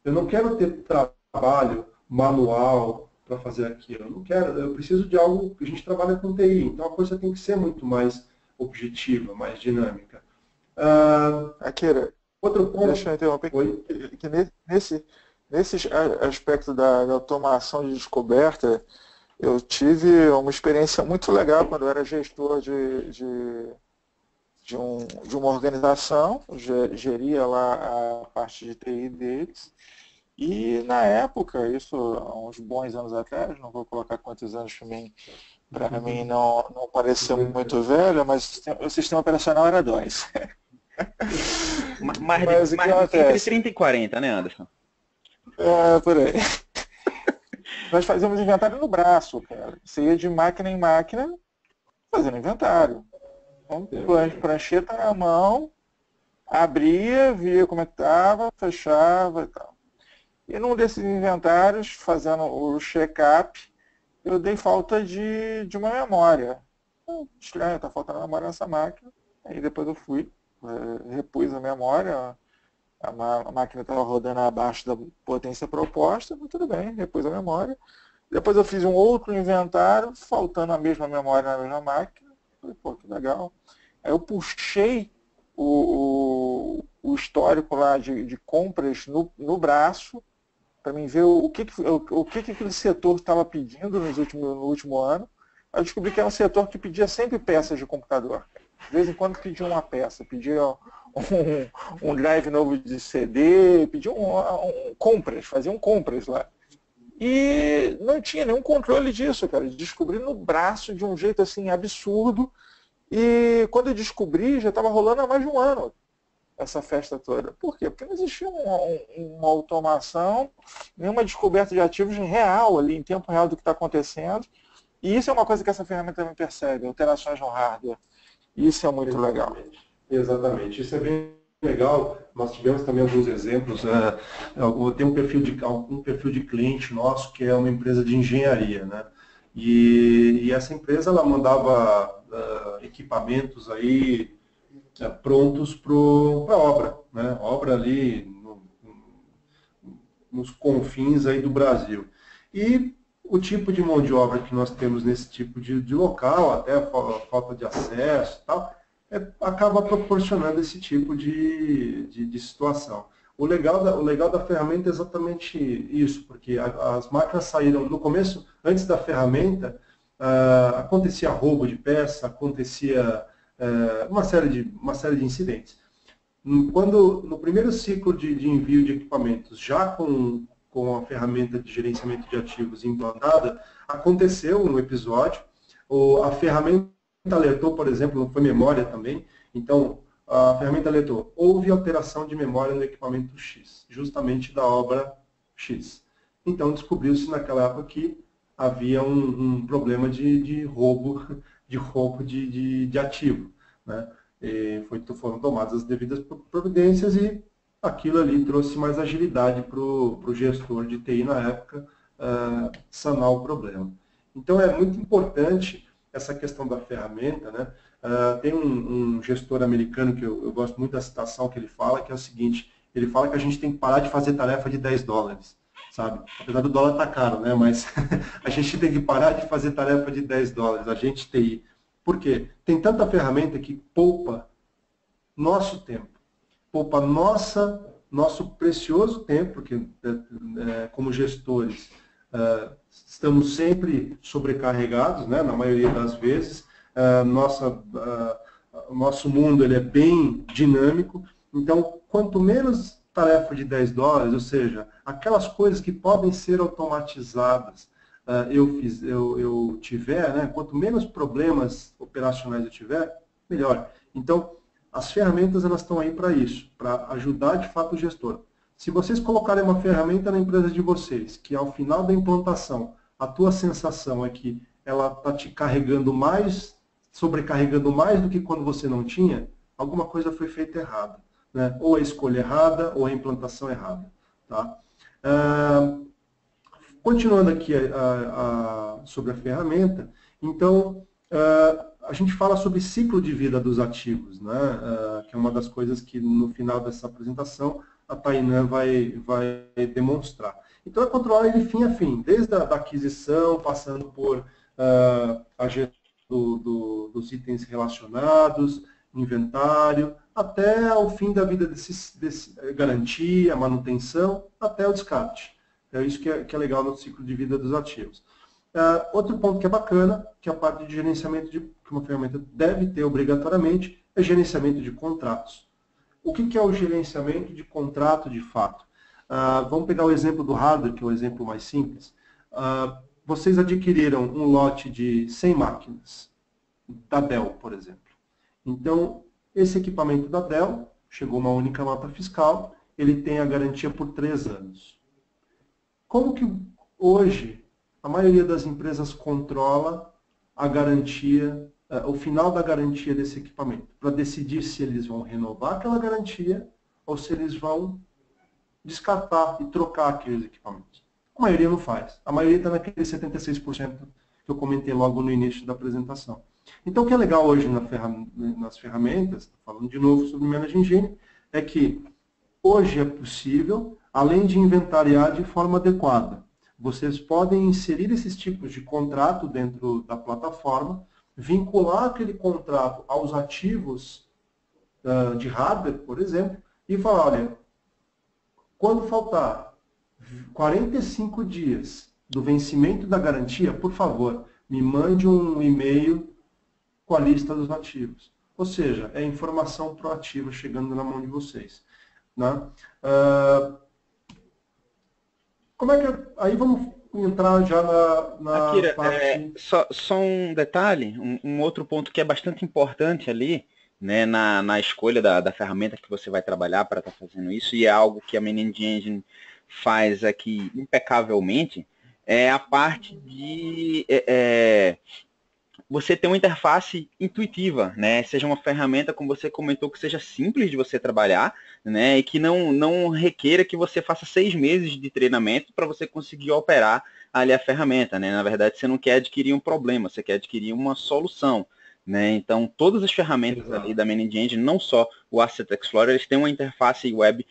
Eu não quero ter trabalho manual para fazer aquilo. Eu não quero, eu preciso de algo que a gente trabalha com TI. Então, a coisa tem que ser muito mais objetiva, mais dinâmica. Akira, outro ponto. Deixa eu interromper, que nesse aspecto da automação de descoberta, eu tive uma experiência muito legal quando eu era gestor de uma organização, geria lá a parte de TI deles, e na época, isso há uns bons anos atrás, não vou colocar quantos anos para mim não parecer muito velho, mas o sistema operacional era 2. Mais entre 30 e 40, né, Anderson? Por aí. Nós fazíamos inventário no braço, cara. Você ia de máquina em máquina fazendo inventário. Então, prancheta na mão, abria, via como é que estava, fechava e tal. E num desses inventários, fazendo o check-up, eu dei falta de uma memória. Está faltando memória nessa máquina. Aí depois eu fui, repus a memória, a máquina estava rodando abaixo da potência proposta, mas tudo bem, repus a memória. Depois eu fiz um outro inventário, faltando a mesma memória na mesma máquina. Falei, pô, que legal. Aí eu puxei o histórico lá de compras no braço, para mim ver o que aquele setor estava pedindo no último ano. Eu descobri que era um setor que pedia sempre peças de computador. De vez em quando pedia uma peça, pedia um drive novo de CD, pedia compras, faziam compras lá. E não tinha nenhum controle disso, cara. Descobri no braço de um jeito assim absurdo. E quando eu descobri, já estava rolando há mais de um ano essa festa toda. Por quê? Porque não existia uma automação, nenhuma descoberta de ativos real ali, em tempo real do que está acontecendo. E isso é uma coisa que essa ferramenta também percebe, alterações no hardware. Isso é muito legal. Exatamente. Isso é bem legal. Nós tivemos também alguns exemplos. Eu tenho um perfil de cliente nosso que é uma empresa de engenharia, né? E essa empresa ela mandava equipamentos aí prontos para obra, né? Obra ali nos confins aí do Brasil. E o tipo de mão de obra que nós temos nesse tipo de local, até a falta de acesso e tal, acaba proporcionando esse tipo de situação. O legal da ferramenta é exatamente isso, porque as máquinas saíram, no começo, antes da ferramenta, acontecia roubo de peça, acontecia uma série de incidentes. No primeiro ciclo de envio de equipamentos, já com a ferramenta de gerenciamento de ativos implantada, aconteceu um episódio, a ferramenta alertou, por exemplo, não foi memória também, então a ferramenta alertou, houve alteração de memória no equipamento X, justamente da obra X. Então descobriu-se naquela época que havia um problema de roubo de ativo, né? Foram tomadas as devidas providências e aquilo ali trouxe mais agilidade para o gestor de TI na época sanar o problema. Então é muito importante essa questão da ferramenta, né? Tem um gestor americano que eu gosto muito da citação que ele fala, que é o seguinte, ele fala que a gente tem que parar de fazer tarefa de $10, sabe? Apesar do dólar estar caro, né? Mas a gente tem que parar de fazer tarefa de $10, a gente TI. Por quê? Tem tanta ferramenta que poupa nosso tempo, poupa nosso precioso tempo, porque como gestores estamos sempre sobrecarregados, né, na maioria das vezes. Nosso mundo ele é bem dinâmico Então, quanto menos tarefa de $10, ou seja, aquelas coisas que podem ser automatizadas, eu tiver, né, quanto menos problemas operacionais eu tiver, melhor. Então, as ferramentas elas estão aí para isso, para ajudar de fato o gestor. Se vocês colocarem uma ferramenta na empresa de vocês, que ao final da implantação, a tua sensação é que ela está te carregando mais, sobrecarregando mais do que quando você não tinha, alguma coisa foi feita errada, né? Ou a escolha errada, ou a implantação errada. Tá? Continuando aqui sobre a ferramenta, então, a gente fala sobre ciclo de vida dos ativos, né? Que é uma das coisas que no final dessa apresentação a Tainã vai demonstrar. Então, é controlar ele fim a fim, desde a aquisição, passando por a gestão dos itens relacionados, inventário, até o fim da vida desse garantia, manutenção, até o descarte. É isso que é legal no ciclo de vida dos ativos. Outro ponto que é bacana, que é a parte de gerenciamento que uma ferramenta deve ter obrigatoriamente, é gerenciamento de contratos. O que é o gerenciamento de contrato de fato? Vamos pegar o exemplo do hardware, que é o exemplo mais simples. Vocês adquiriram um lote de 100 máquinas, da Dell, por exemplo. Então, esse equipamento da Dell, chegou uma única nota fiscal, ele tem a garantia por 3 anos. Como que hoje a maioria das empresas controla a garantia, o final da garantia desse equipamento, para decidir se eles vão renovar aquela garantia ou se eles vão descartar e trocar aqueles equipamentos? A maioria não faz. A maioria está naquele 76% que eu comentei logo no início da apresentação. Então, o que é legal hoje nas ferramentas, falando de novo sobre Managing Engine, é que hoje é possível, além de inventariar de forma adequada, vocês podem inserir esses tipos de contrato dentro da plataforma, vincular aquele contrato aos ativos de hardware, por exemplo, e falar, olha, quando faltar 45 dias do vencimento da garantia, por favor, me mande um e-mail com a lista dos ativos. Ou seja, é informação proativa chegando na mão de vocês. Né? Como é que... Aí vamos entrar já na Akira, parte... só um detalhe, um outro ponto que é bastante importante ali, né, na escolha da ferramenta que você vai trabalhar para estar fazendo isso, e é algo que a Managing Engine faz aqui impecavelmente, é a parte de você ter uma interface intuitiva, né? Seja uma ferramenta, como você comentou, que seja simples de você trabalhar, né? E que não requeira que você faça 6 meses de treinamento para você conseguir operar ali a ferramenta, né? Na verdade, você não quer adquirir um problema, você quer adquirir uma solução, né? Então, todas as ferramentas ali da Managing Engine, não só o Asset Explorer, eles têm uma interface web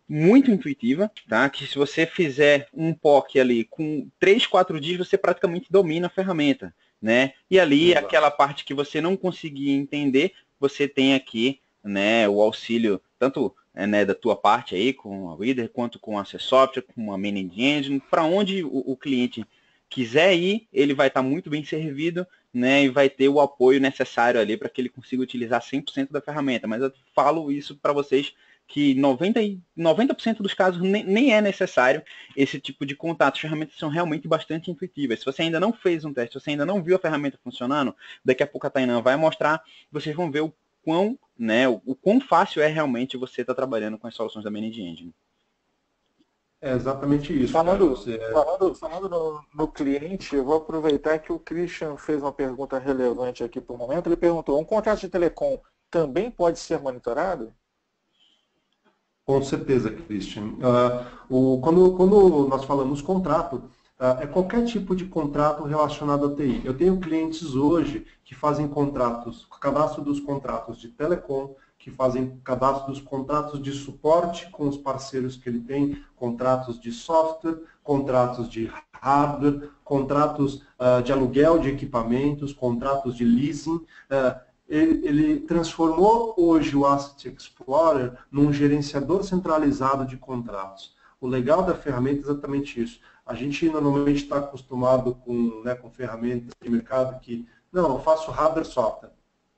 muito intuitiva, tá? Que se você fizer um POC ali com 3, 4 dias, você praticamente domina a ferramenta, né? E ali, aquela parte que você não conseguia entender, você tem aqui, né, o auxílio, tanto né, da tua parte aí, com a Reader, quanto com a Access Software, com a Managing Engine, para onde o cliente quiser ir, ele vai estar muito bem servido, né, e vai ter o apoio necessário ali para que ele consiga utilizar 100% da ferramenta. Mas eu falo isso para vocês que 90% dos casos nem é necessário esse tipo de contato. As ferramentas são realmente bastante intuitivas. Se você ainda não fez um teste, se você ainda não viu a ferramenta funcionando, daqui a pouco a Tainã vai mostrar, vocês vão ver o quão fácil é realmente você estar trabalhando com as soluções da Managing Engine. É exatamente isso. Falando no cliente, eu vou aproveitar que o Christian fez uma pergunta relevante aqui para o momento. Ele perguntou, um contrato de telecom também pode ser monitorado? Com certeza, Christian. Quando nós falamos contrato, é qualquer tipo de contrato relacionado à TI. Eu tenho clientes hoje que fazem cadastro dos contratos de telecom, que fazem cadastro dos contratos de suporte com os parceiros que ele tem, contratos de software, contratos de hardware, contratos de aluguel de equipamentos, contratos de leasing. Ele transformou hoje o Asset Explorer num gerenciador centralizado de contratos. O legal da ferramenta é exatamente isso. A gente normalmente está acostumado com ferramentas de mercado que, não, eu faço hardware software.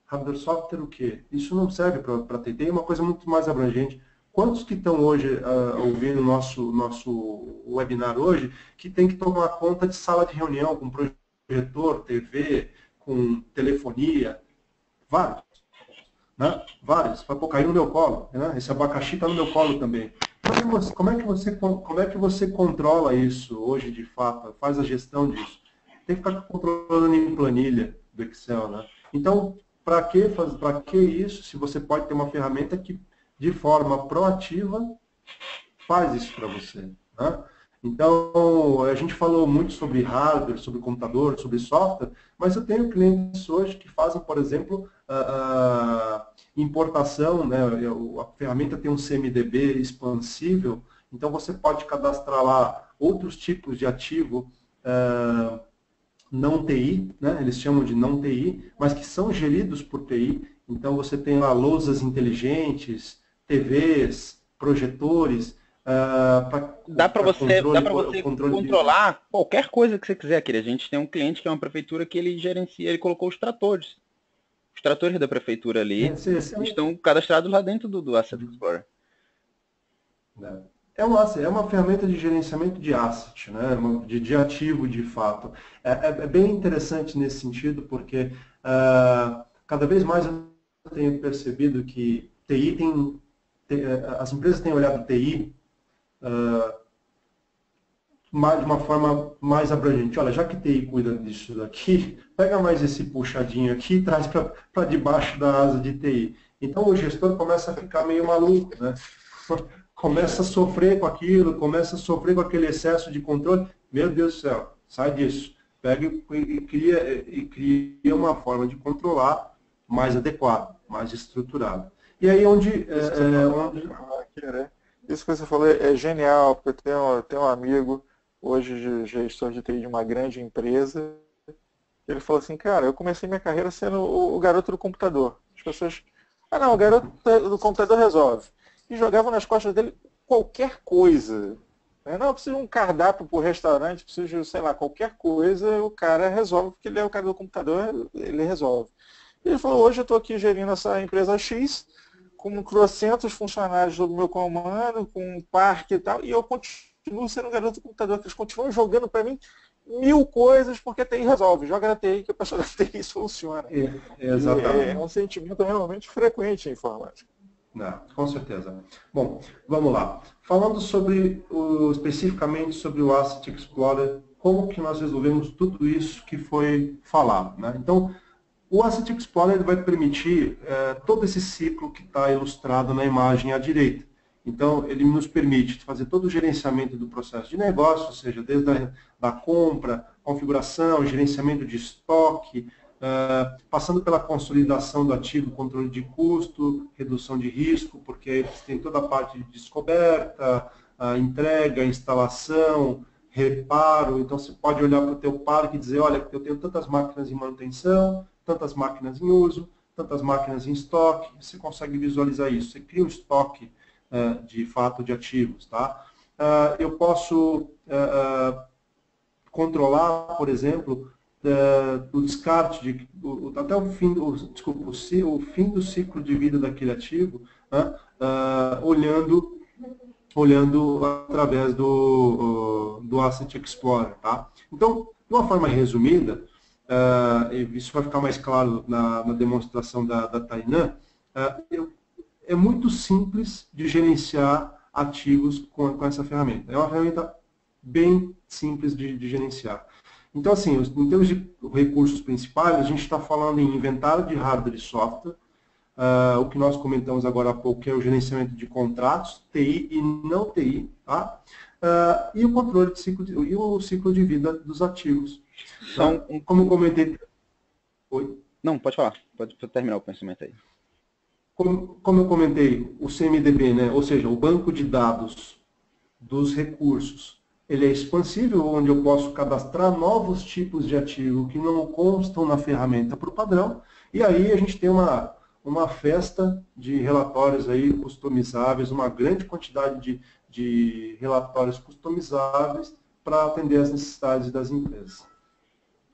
Hardware, software, o quê? Isso não serve para TI, é uma coisa muito mais abrangente. Quantos que estão hoje ouvindo nosso webinar hoje, que tem que tomar conta de sala de reunião, com projetor, TV, com telefonia? Vários. Né? Vários. Vai cair no meu colo. Né? Esse abacaxi está no meu colo também. Como é que você controla isso hoje, de fato? Faz a gestão disso? Tem que ficar controlando em planilha do Excel. Né? Então, para que isso, se você pode ter uma ferramenta que, de forma proativa, faz isso para você? Né? Então, a gente falou muito sobre hardware, sobre computador, sobre software, mas eu tenho clientes hoje que fazem, por exemplo, importação, né? A ferramenta tem um CMDB expansível, então você pode cadastrar lá outros tipos de ativo não TI, né? Eles chamam de não TI, mas que são geridos por TI. Então você tem lá lousas inteligentes, TVs, projetores. Dá para você controlar qualquer coisa que você quiser, Akira. A gente tem um cliente que é uma prefeitura que ele gerencia, ele colocou os tratores. Os tratores da prefeitura ali estão cadastrados lá dentro do Asset Explorer. É uma ferramenta de gerenciamento de asset, né? de ativo de fato. É bem interessante nesse sentido, porque cada vez mais eu tenho percebido que TI as empresas têm olhado TI de uma forma mais abrangente. Olha, já que TI cuida disso daqui, pega mais esse puxadinho aqui e traz para debaixo da asa de TI. Então o gestor começa a ficar meio maluco, né? Começa a sofrer com aquilo, começa a sofrer com aquele excesso de controle. Meu Deus do céu, sai disso. Pega e cria uma forma de controlar mais adequada, mais estruturada. E aí isso que você falou é genial, porque eu tenho um amigo, hoje gestor de TI de uma grande empresa, ele falou assim, cara, eu comecei minha carreira sendo o garoto do computador. As pessoas, não, o garoto do computador resolve. E jogavam nas costas dele qualquer coisa. Não, eu preciso de um cardápio para o restaurante, preciso de, sei lá, qualquer coisa, o cara resolve, porque ele é o cara do computador, ele resolve. E ele falou, hoje eu estou aqui gerindo essa empresa X, com trocentos funcionários do meu comando, com um parque e tal, e eu continuo sendo um garoto do computador, que eles continuam jogando para mim 1000 coisas, porque a TI resolve. Joga na TI que a pessoa da TI soluciona. Exatamente. É um sentimento realmente frequente em informática. Não, com certeza. Bom, vamos lá. Falando especificamente sobre o Asset Explorer, como que nós resolvemos tudo isso que foi falado, né? Então, o Asset Explorer vai permitir todo esse ciclo que está ilustrado na imagem à direita. Então, ele nos permite fazer todo o gerenciamento do processo de negócio, ou seja, desde a compra, configuração, gerenciamento de estoque, passando pela consolidação do ativo, controle de custo, redução de risco, porque tem toda a parte de descoberta, entrega, instalação, reparo. Então, você pode olhar para o teu parque e dizer, olha, eu tenho tantas máquinas em manutenção, tantas máquinas em uso, tantas máquinas em estoque. Você consegue visualizar isso. Você cria um estoque, de fato, de ativos. Tá? Eu posso controlar, por exemplo, o descarte, até o fim do ciclo de vida daquele ativo, né, olhando através do Asset Explorer. Tá? Então, de uma forma resumida, isso vai ficar mais claro na demonstração da Tainã, é muito simples de gerenciar ativos com essa ferramenta. É uma ferramenta bem simples de gerenciar. Então, assim, em termos de recursos principais, a gente está falando em inventário de hardware e software, o que nós comentamos agora há pouco, que é o gerenciamento de contratos, TI e não TI, tá? E o controle de ciclo de vida dos ativos. Como eu comentei... Oi? Não, pode falar. Pode terminar o pensamento aí. Como eu comentei, o CMDB, né, ou seja, o banco de dados dos recursos, ele é expansível, onde eu posso cadastrar novos tipos de ativo que não constam na ferramenta por padrão, e aí a gente tem uma festa de relatórios aí customizáveis, uma grande quantidade de relatórios customizáveis para atender as necessidades das empresas.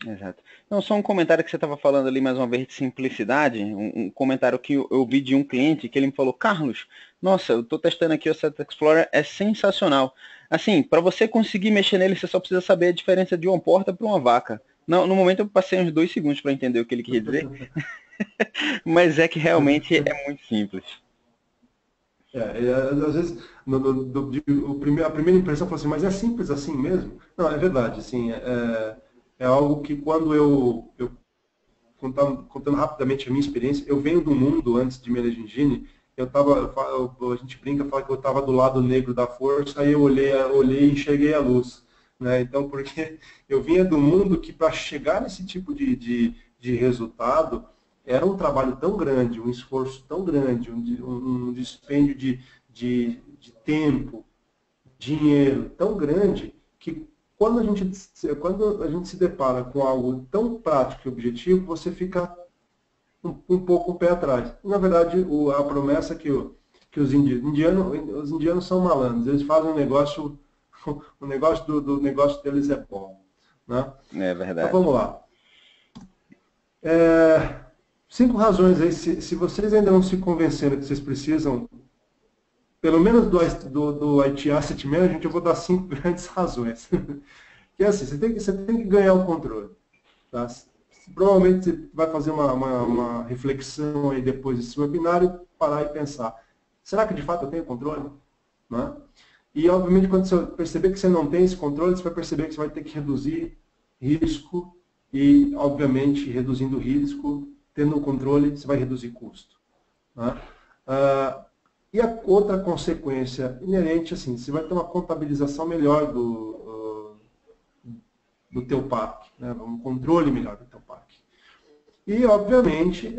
Exato. Não, só um comentário que você estava falando ali mais uma vez de simplicidade, um comentário que eu vi de um cliente que ele me falou, Carlos, nossa, eu estou testando aqui o Asset Explorer, é sensacional. Assim, para você conseguir mexer nele, você só precisa saber a diferença de uma porta para uma vaca. Não, no momento eu passei uns 2 segundos para entender o que ele queria dizer, mas é que realmente é muito simples. Às vezes, a primeira impressão foi assim, mas é simples assim mesmo? Não, é verdade, assim, é algo que quando eu contando rapidamente a minha experiência, eu venho do mundo antes de Managed Engine, a gente brinca, fala que eu estava do lado negro da força, aí eu olhei e enxerguei a luz. Né? Então, porque eu vinha do mundo que para chegar nesse tipo de resultado, era um trabalho tão grande, um esforço tão grande, um dispêndio de tempo, dinheiro tão grande, que quando a gente se depara com algo tão prático e objetivo, você fica um pouco o pé atrás. Na verdade, a promessa que os indianos são malandros, eles fazem um negócio, o negócio do negócio deles é bom. Né? É verdade. Então vamos lá. 5 razões aí, se vocês ainda não se convenceram que vocês precisam, pelo menos do IT Asset Management, eu vou dar 5 grandes razões. Que é assim, você tem que ganhar o controle. Tá? Provavelmente você vai fazer uma reflexão aí depois desse webinar e parar e pensar, será que de fato eu tenho controle? Né? E obviamente quando você perceber que você não tem esse controle, você vai perceber que você vai ter que reduzir risco e, obviamente, reduzindo o risco, tendo o controle, você vai reduzir custo. Né? E a outra consequência inerente, assim, você vai ter uma contabilização melhor do teu parque, né? Um controle melhor do teu parque. E, obviamente,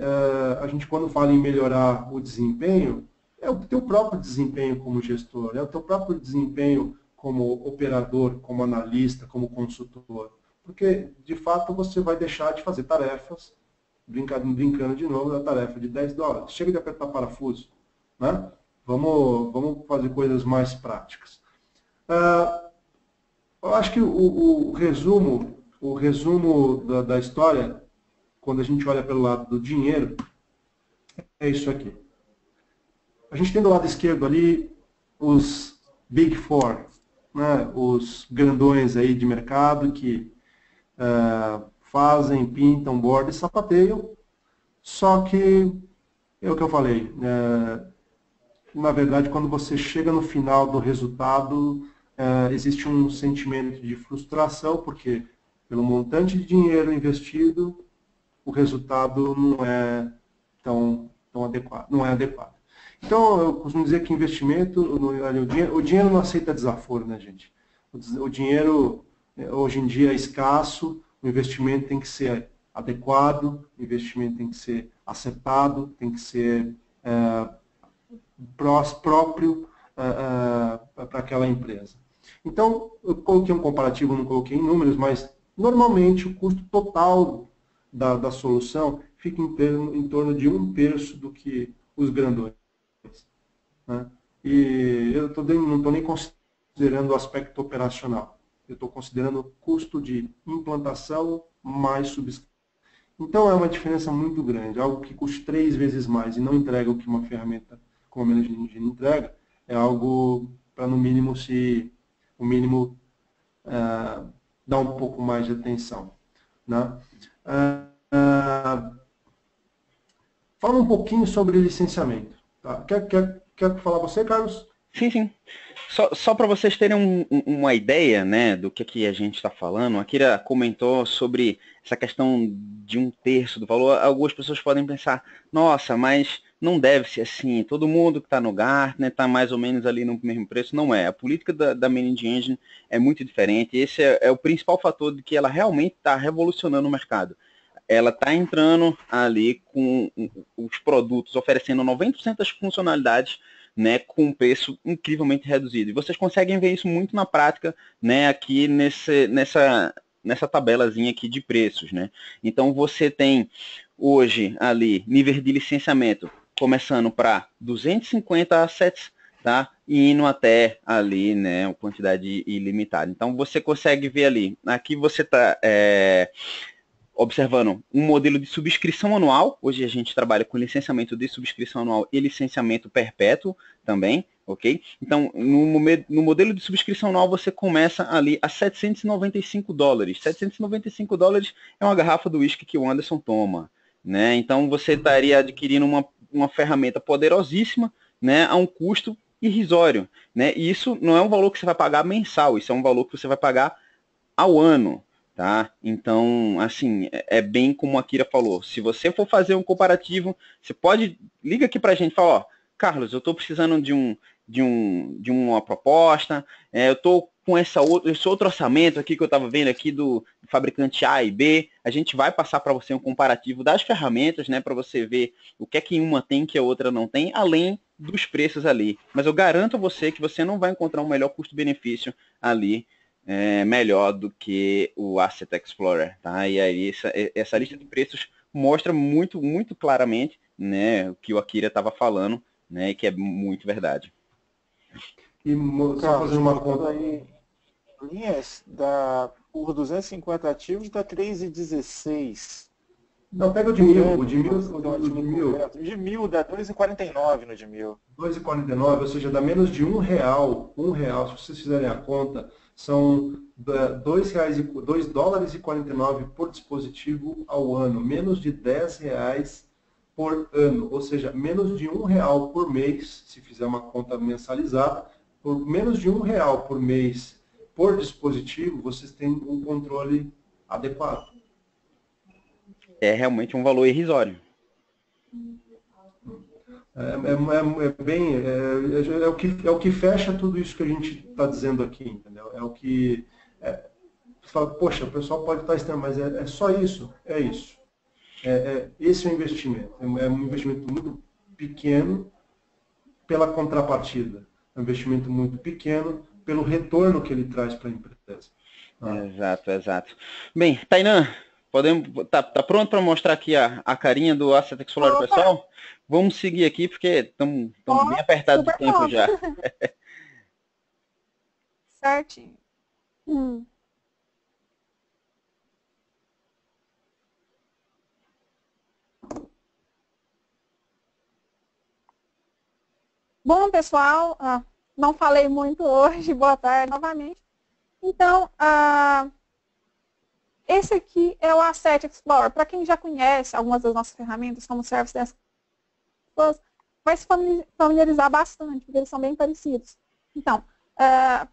a gente quando fala em melhorar o desempenho, é o teu próprio desempenho como gestor, é o teu próprio desempenho como operador, como analista, como consultor. Porque, de fato, você vai deixar de fazer tarefas, brincando de novo da tarefa de $10. Chega de apertar parafuso. Né? Vamos fazer coisas mais práticas. Eu acho que o resumo da história, quando a gente olha pelo lado do dinheiro, é isso aqui. A gente tem do lado esquerdo ali os Big Four, né? Os grandões aí de mercado que fazem, pintam, bordam e sapateiam. Só que, é o que eu falei, na verdade, quando você chega no final do resultado, existe um sentimento de frustração, porque pelo montante de dinheiro investido, o resultado não é tão adequado, não é adequado. Então, eu costumo dizer que investimento, o dinheiro não aceita desaforo, né, gente? O dinheiro, hoje em dia, é escasso, o investimento tem que ser adequado, o investimento tem que ser acertado, tem que ser próprio para aquela empresa. Então, eu coloquei um comparativo, não coloquei em números, mas normalmente o custo total da solução fica em torno de 1/3 do que os grandões. Né? E eu não estou nem considerando o aspecto operacional. Eu estou considerando o custo de implantação mais subscrição. Então é uma diferença muito grande. Algo que custa 3 vezes mais e não entrega o que uma ferramenta como a Managed Engine entrega, é algo para no mínimo dar um pouco mais de atenção. Né? Fala um pouquinho sobre licenciamento. Tá? Quer falar você, Carlos? Sim. Só para vocês terem uma ideia, né, do que a gente está falando, a Kira comentou sobre essa questão de 1/3 do valor. Algumas pessoas podem pensar, nossa, mas não deve ser assim, todo mundo que está no Gartner está mais ou menos ali no mesmo preço. Não é, a política da Managed Engine é muito diferente. Esse é o principal fator de que ela realmente está revolucionando o mercado. Ela está entrando ali com os produtos, oferecendo 90% das funcionalidades, né, com um preço incrivelmente reduzido. E vocês conseguem ver isso muito na prática, né, aqui nessa tabelazinha aqui de preços. Né? Então você tem hoje ali nível de licenciamento começando para 250 assets, tá? E indo até ali, né, uma quantidade ilimitada. Então você consegue ver ali, aqui você está observando um modelo de subscrição anual. Hoje a gente trabalha com licenciamento de subscrição anual e licenciamento perpétuo também, ok? Então, no modelo de subscrição anual, você começa ali a $795. $795 é uma garrafa do uísque que o Anderson toma, né? Então, você estaria adquirindo uma ferramenta poderosíssima, né, a um custo irrisório, né? E isso não é um valor que você vai pagar mensal, isso é um valor que você vai pagar ao ano, tá? Então, assim, é bem como a Kira falou. Se você for fazer um comparativo, você liga aqui pra gente e fala, ó, Carlos, eu estou precisando de uma proposta, eu estou com esse outro orçamento aqui que eu estava vendo aqui do fabricante A e B. A gente vai passar para você um comparativo das ferramentas, né, para você ver o que é que uma tem que a outra não tem, além dos preços ali. Mas eu garanto a você que você não vai encontrar um melhor custo-benefício ali, melhor do que o Asset Explorer, tá? E aí essa lista de preços mostra muito, muito claramente, né, o que o Akira estava falando, né, que é muito verdade. E só fazendo uma conta aí, linhas por 250 ativos dá 3,16. Não, pega o de 1000. O de 1000 dá 2,49 no de 1000. 2,49, ou seja, dá menos de R$1. R$1, se vocês fizerem a conta, são $2,49 por dispositivo ao ano. Menos de R$10 por ano. Ou seja, menos de R$1 por mês, se fizer uma conta mensalizada. Por menos de R$1 por mês por dispositivo, vocês têm um controle adequado. É realmente um valor irrisório. É o que fecha tudo isso que a gente está dizendo aqui, entendeu? É o que... você fala, poxa, o pessoal pode estar estranho, mas é só isso? É isso. Esse é o investimento. É um investimento muito pequeno pela contrapartida. É um investimento muito pequeno pelo retorno que ele traz para a empresa. Exato. Bem, Tainan, tá pronto para mostrar aqui a carinha do Asset Explorer, pessoal? Vamos seguir aqui, porque estamos bem apertados de tempo já. Certinho. Bom, pessoal, não falei muito hoje, boa tarde novamente. Então, esse aqui é o Asset Explorer. Para quem já conhece algumas das nossas ferramentas, como o Service Desk, vai se familiarizar bastante, porque eles são bem parecidos. Então,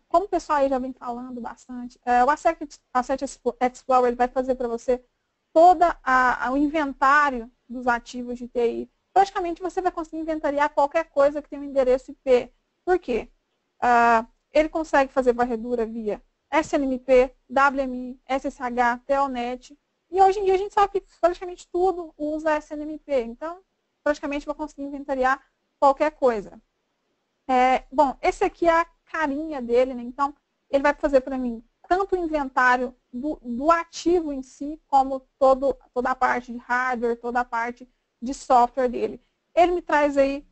como o pessoal aí já vem falando bastante, o Asset Explorer ele vai fazer para você todo o inventário dos ativos de TI. Praticamente você vai conseguir inventariar qualquer coisa que tem um endereço IP. Por quê? Ele consegue fazer varredura via SNMP, WMI, SSH, Telnet. E hoje em dia a gente sabe que praticamente tudo usa SNMP. Então, praticamente vou conseguir inventariar qualquer coisa. Bom, esse aqui é a carinha dele, né? Então, ele vai fazer para mim tanto o inventário do ativo em si, como toda a parte de hardware, toda a parte de software dele. Ele me traz aí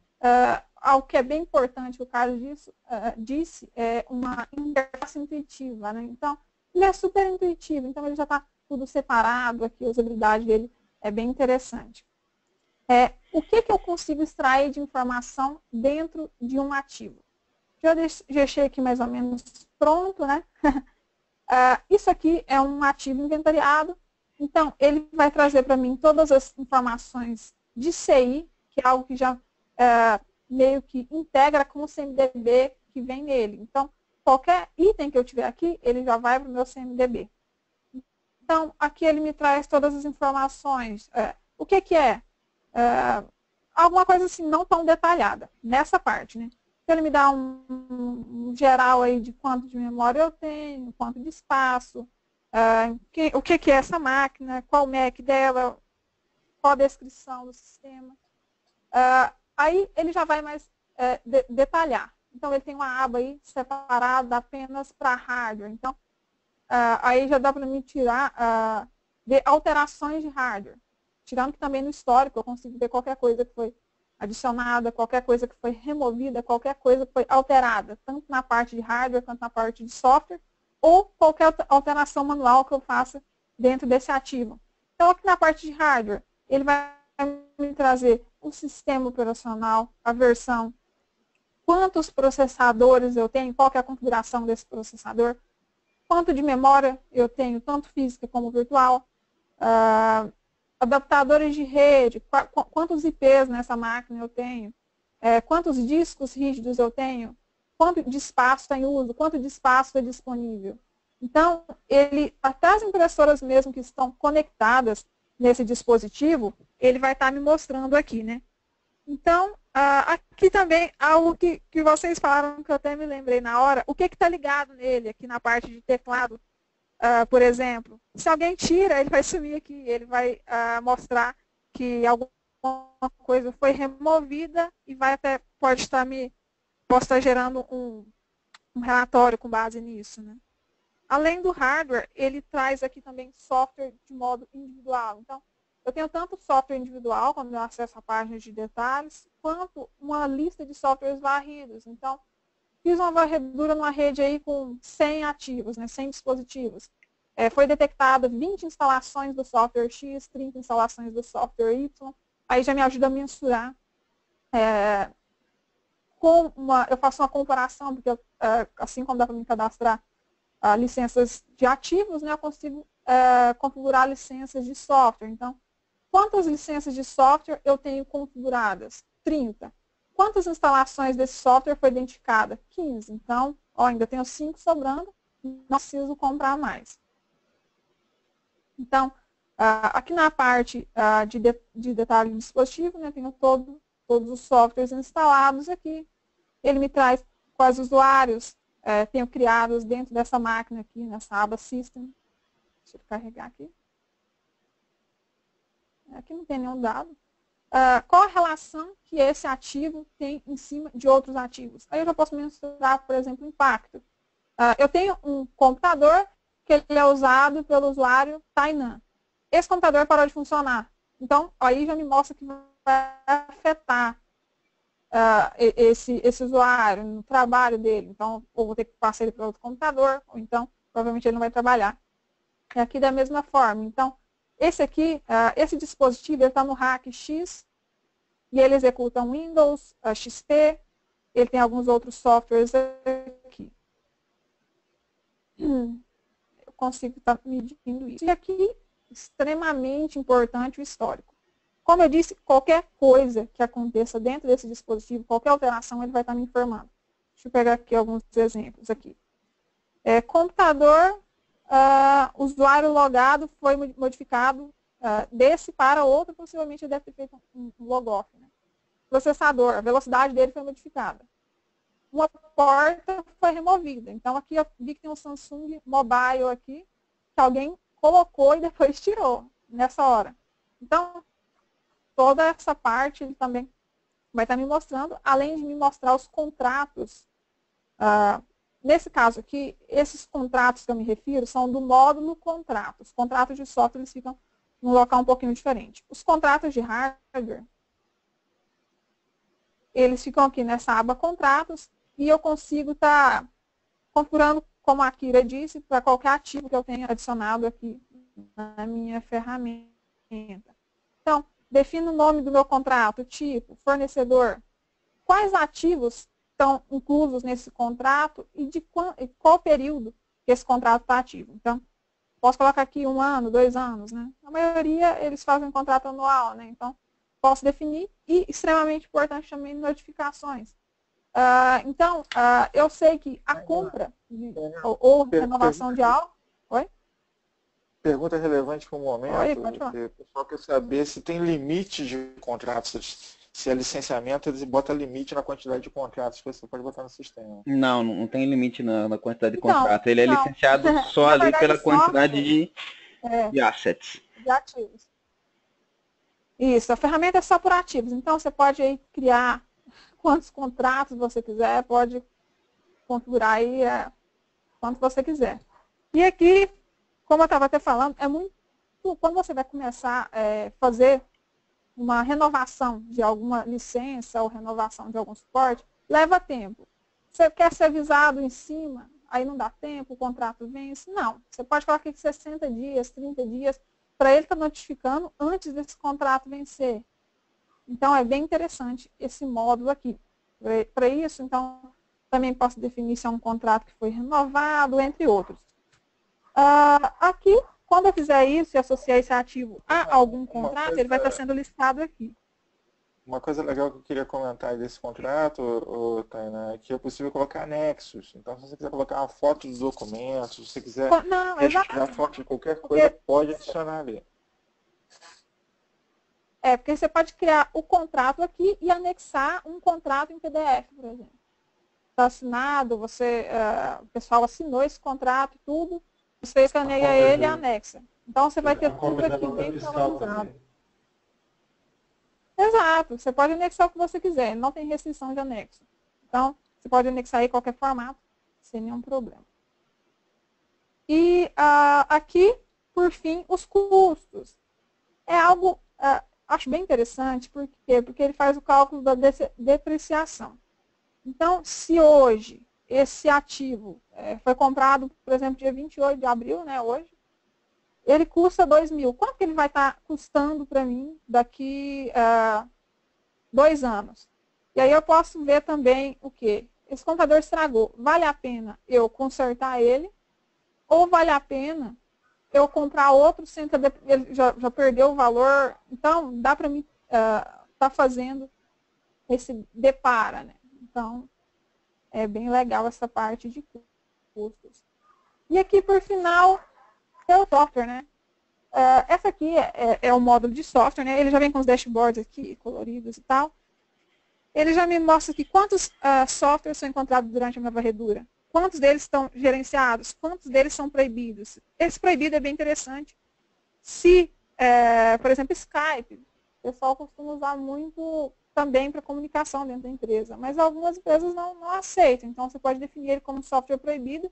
algo que é bem importante, o Carlos disse, é uma interface intuitiva, né? Então, ele é super intuitivo, então ele já está tudo separado aqui, a usabilidade dele é bem interessante. O que eu consigo extrair de informação dentro de um ativo? Já deixei aqui mais ou menos pronto, né? Isso aqui é um ativo inventariado, então ele vai trazer para mim todas as informações de CI, que é algo que já meio que integra com o CMDB que vem nele. Então, qualquer item que eu tiver aqui, ele já vai para o meu CMDB. Então, aqui ele me traz todas as informações. O que é? Alguma coisa assim, não tão detalhada, nessa parte, né? Então, ele me dá um geral aí de quanto de memória eu tenho, quanto de espaço, o que é essa máquina, qual o MAC dela, qual a descrição do sistema. Aí ele já vai mais detalhar. Então, ele tem uma aba aí separada apenas para hardware. Então, aí já dá para mim tirar ver alterações de hardware. Tirando que também no histórico eu consigo ver qualquer coisa que foi adicionada, qualquer coisa que foi removida, qualquer coisa que foi alterada, tanto na parte de hardware quanto na parte de software, ou qualquer alteração manual que eu faça dentro desse ativo. Então, aqui na parte de hardware, ele vai me trazer o sistema operacional, a versão, quantos processadores eu tenho, qual que é a configuração desse processador, quanto de memória eu tenho, tanto física como virtual, adaptadores de rede, quantos IPs nessa máquina eu tenho, quantos discos rígidos eu tenho, quanto de espaço está em uso, quanto de espaço é disponível. Então, até as impressoras mesmo que estão conectadas nesse dispositivo, ele vai estar me mostrando aqui, né? Então, aqui também, algo que vocês falaram, que eu até me lembrei na hora, o que está ligado nele, aqui na parte de teclado, por exemplo. Se alguém tira, ele vai sumir aqui, ele vai mostrar que alguma coisa foi removida e pode estar gerando um relatório com base nisso, né? Além do hardware, ele traz aqui também software de modo individual. Então, eu tenho tanto software individual, quando eu acesso a página de detalhes, quanto uma lista de softwares varridos. Então, fiz uma varredura numa rede aí com 100 ativos, né, 100 dispositivos. Foi detectada 20 instalações do software X, 30 instalações do software Y. Aí já me ajuda a mensurar. Eu faço uma comparação, porque assim como dá para me cadastrar licenças de ativos, né, eu consigo configurar licenças de software. Então, quantas licenças de software eu tenho configuradas? 30. Quantas instalações desse software foi identificada? 15. Então, ainda tenho 5 sobrando, não preciso comprar mais. Então, aqui na parte de detalhe do dispositivo, né, tenho todos os softwares instalados aqui. Ele me traz quais usuários tenho criados dentro dessa máquina aqui, nessa aba System. Deixa eu carregar aqui. Aqui não tem nenhum dado. Qual a relação que esse ativo tem em cima de outros ativos? Aí eu já posso mensurar, por exemplo, o impacto. Eu tenho um computador que ele é usado pelo usuário Tainan. Esse computador parou de funcionar. Então, aí já me mostra que vai afetar esse usuário no trabalho dele. Então, ou vou ter que passar ele para outro computador, ou então, provavelmente, ele não vai trabalhar. É aqui da mesma forma. Então, esse dispositivo está no rack X, e ele executa um Windows, XP, ele tem alguns outros softwares aqui. Eu consigo estar medindo isso. E aqui, extremamente importante o histórico. Como eu disse, qualquer coisa que aconteça dentro desse dispositivo, qualquer alteração, ele vai estar me informando. Deixa eu pegar aqui alguns exemplos aqui. Computador, usuário logado foi modificado desse para outro, possivelmente ele deve ter feito um logoff. Né? Processador, a velocidade dele foi modificada. Uma porta foi removida. Então, aqui eu vi que tem um Samsung Mobile aqui, que alguém colocou e depois tirou, nessa hora. Então, toda essa parte ele também vai estar me mostrando, além de me mostrar os contratos. Nesse caso aqui, esses contratos que eu me refiro são do módulo contrato. Os contratos de software eles ficam num local um pouquinho diferente. Os contratos de hardware, eles ficam aqui nessa aba contratos e eu consigo estar configurando, como a Kira disse, para qualquer ativo que eu tenha adicionado aqui na minha ferramenta. Então, defino o nome do meu contrato, tipo, fornecedor, quais ativos estão inclusos nesse contrato e qual período que esse contrato está ativo. Então, posso colocar aqui 1 ano, 2 anos, né? A maioria, eles fazem um contrato anual, né? Então, posso definir e, extremamente importante também, notificações. Então, eu sei que a compra ou renovação de algo... Oi? Pergunta relevante para o momento. Oi, pode falar. O pessoal quer saber se tem limite de contratos, se é licenciamento, eles botam limite na quantidade de contratos que você pode botar no sistema. Não tem limite na quantidade de contrato. Ele é licenciado só ali verdade, pela quantidade de assets. De ativos. Isso, a ferramenta é só por ativos. Então, você pode aí criar quantos contratos você quiser, pode configurar aí quanto você quiser. E aqui, como eu estava até falando, quando você vai começar a fazer uma renovação de alguma licença ou renovação de algum suporte, leva tempo. Você quer ser avisado em cima, aí não dá tempo, o contrato vence. Não, você pode colocar aqui 60 dias, 30 dias, para ele estar notificando antes desse contrato vencer. Então, é bem interessante esse módulo aqui. Para isso, então, também posso definir se é um contrato que foi renovado, entre outros. Aqui, quando eu fizer isso e associar esse ativo a algum contrato, ele vai estar sendo listado aqui. Uma coisa legal que eu queria comentar desse contrato, Tainá, é que é possível colocar anexos. Então, se você quiser colocar uma foto dos documentos, se você quiser registrar foto de qualquer coisa, pode adicionar ali. Porque você pode criar o contrato aqui e anexar um contrato em PDF, por exemplo. Está assinado, o pessoal assinou esse contrato e tudo, você escaneia ele e anexa. Então, você vai ter tudo aqui bem organizado. Exato, você pode anexar o que você quiser, não tem restrição de anexo. Então, você pode anexar aí qualquer formato, sem nenhum problema. E aqui, por fim, os custos. É algo, acho bem interessante, por quê? Porque ele faz o cálculo da depreciação. Então, se hoje esse ativo foi comprado, por exemplo, dia 28 de abril, né, hoje, ele custa 2 mil. Quanto que ele vai estar custando para mim daqui 2 anos? E aí eu posso ver também o quê? Esse computador estragou. Vale a pena eu consertar ele? Ou vale a pena eu comprar outro sem que ele já perdeu o valor? Então, dá para mim estar fazendo esse depara, né? Então, é bem legal essa parte de custos. E aqui, por final, é o software, né? Essa aqui é o módulo de software, né? Ele já vem com os dashboards aqui, coloridos e tal. Ele já me mostra aqui quantos softwares são encontrados durante a minha varredura. Quantos deles estão gerenciados? Quantos deles são proibidos? Esse proibido é bem interessante. Se, por exemplo, Skype, o pessoal costuma usar muito também para comunicação dentro da empresa, mas algumas empresas não aceitam. Então, você pode definir ele como software proibido.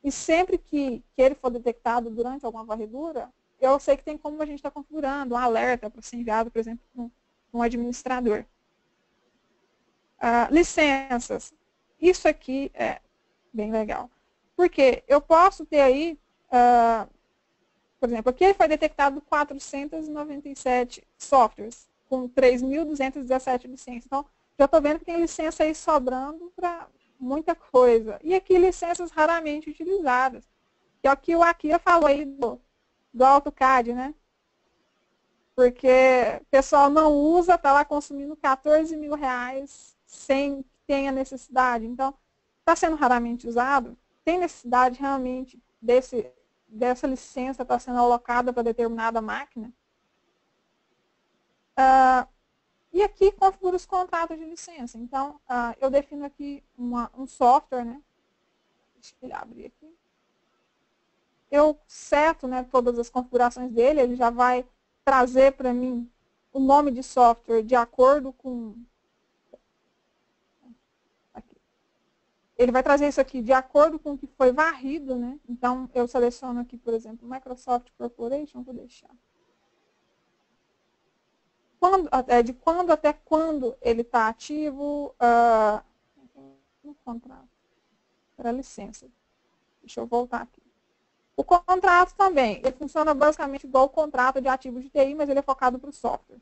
E sempre que ele for detectado durante alguma varredura, eu sei que tem como a gente está configurando um alerta para ser enviado, por exemplo, para um administrador. Licenças. Isso aqui é bem legal. Porque eu posso ter aí, por exemplo, aqui foi detectado 497 softwares, com 3.217 licenças. Então, já estou vendo que tem licença aí sobrando para muita coisa. E aqui, licenças raramente utilizadas. Que é o que o Akira falou aí do AutoCAD, né? Porque o pessoal não usa, está lá consumindo 14 mil reais sem que tenha necessidade. Então, está sendo raramente usado, tem necessidade realmente dessa licença estar sendo alocada para determinada máquina. E aqui configura os contratos de licença. Então, eu defino aqui um software, né? Deixa ele abrir aqui. Eu seto, né, todas as configurações dele, ele já vai trazer para mim o nome de software de acordo com... Aqui. Ele vai trazer isso aqui de acordo com o que foi varrido, né? Então, eu seleciono aqui, por exemplo, Microsoft Corporation, vou deixar. De quando até quando ele está ativo, no contrato, para licença. Deixa eu voltar aqui. O contrato também, ele funciona basicamente igual o contrato de ativos de TI, mas ele é focado para o software.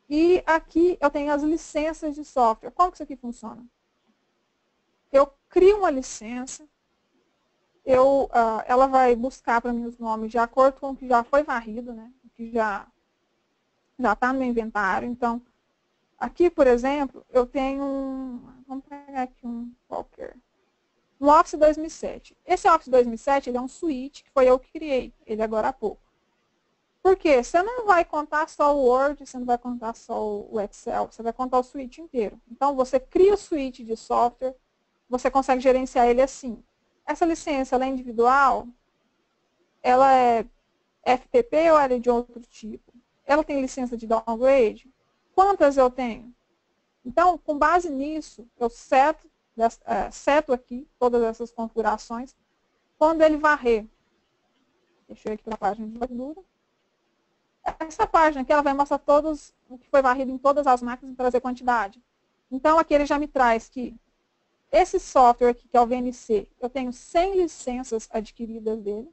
E aqui eu tenho as licenças de software. Como que isso aqui funciona? Eu crio uma licença, ela vai buscar para mim os nomes de acordo com o que já foi varrido, né? O que já está no meu inventário. Então, aqui, por exemplo, eu tenho vamos pegar aqui um qualquer. Um Office 2007. Esse Office 2007, ele é um suíte que foi eu que criei, ele agora há pouco. Por quê? Você não vai contar só o Word, você não vai contar só o Excel, você vai contar o suíte inteiro. Então, você cria o suíte de software, você consegue gerenciar ele assim. Essa licença, ela é individual? Ela é FTP ou ela é de outro tipo? Ela tem licença de downgrade? Quantas eu tenho? Então, com base nisso, eu seto aqui todas essas configurações. Quando ele varrer, deixa eu ir aqui para a página de varredura. Essa página aqui, ela vai mostrar todos o que foi varrido em todas as máquinas e trazer quantidade. Então, aqui ele já me traz que esse software aqui, que é o VNC, eu tenho 100 licenças adquiridas dele.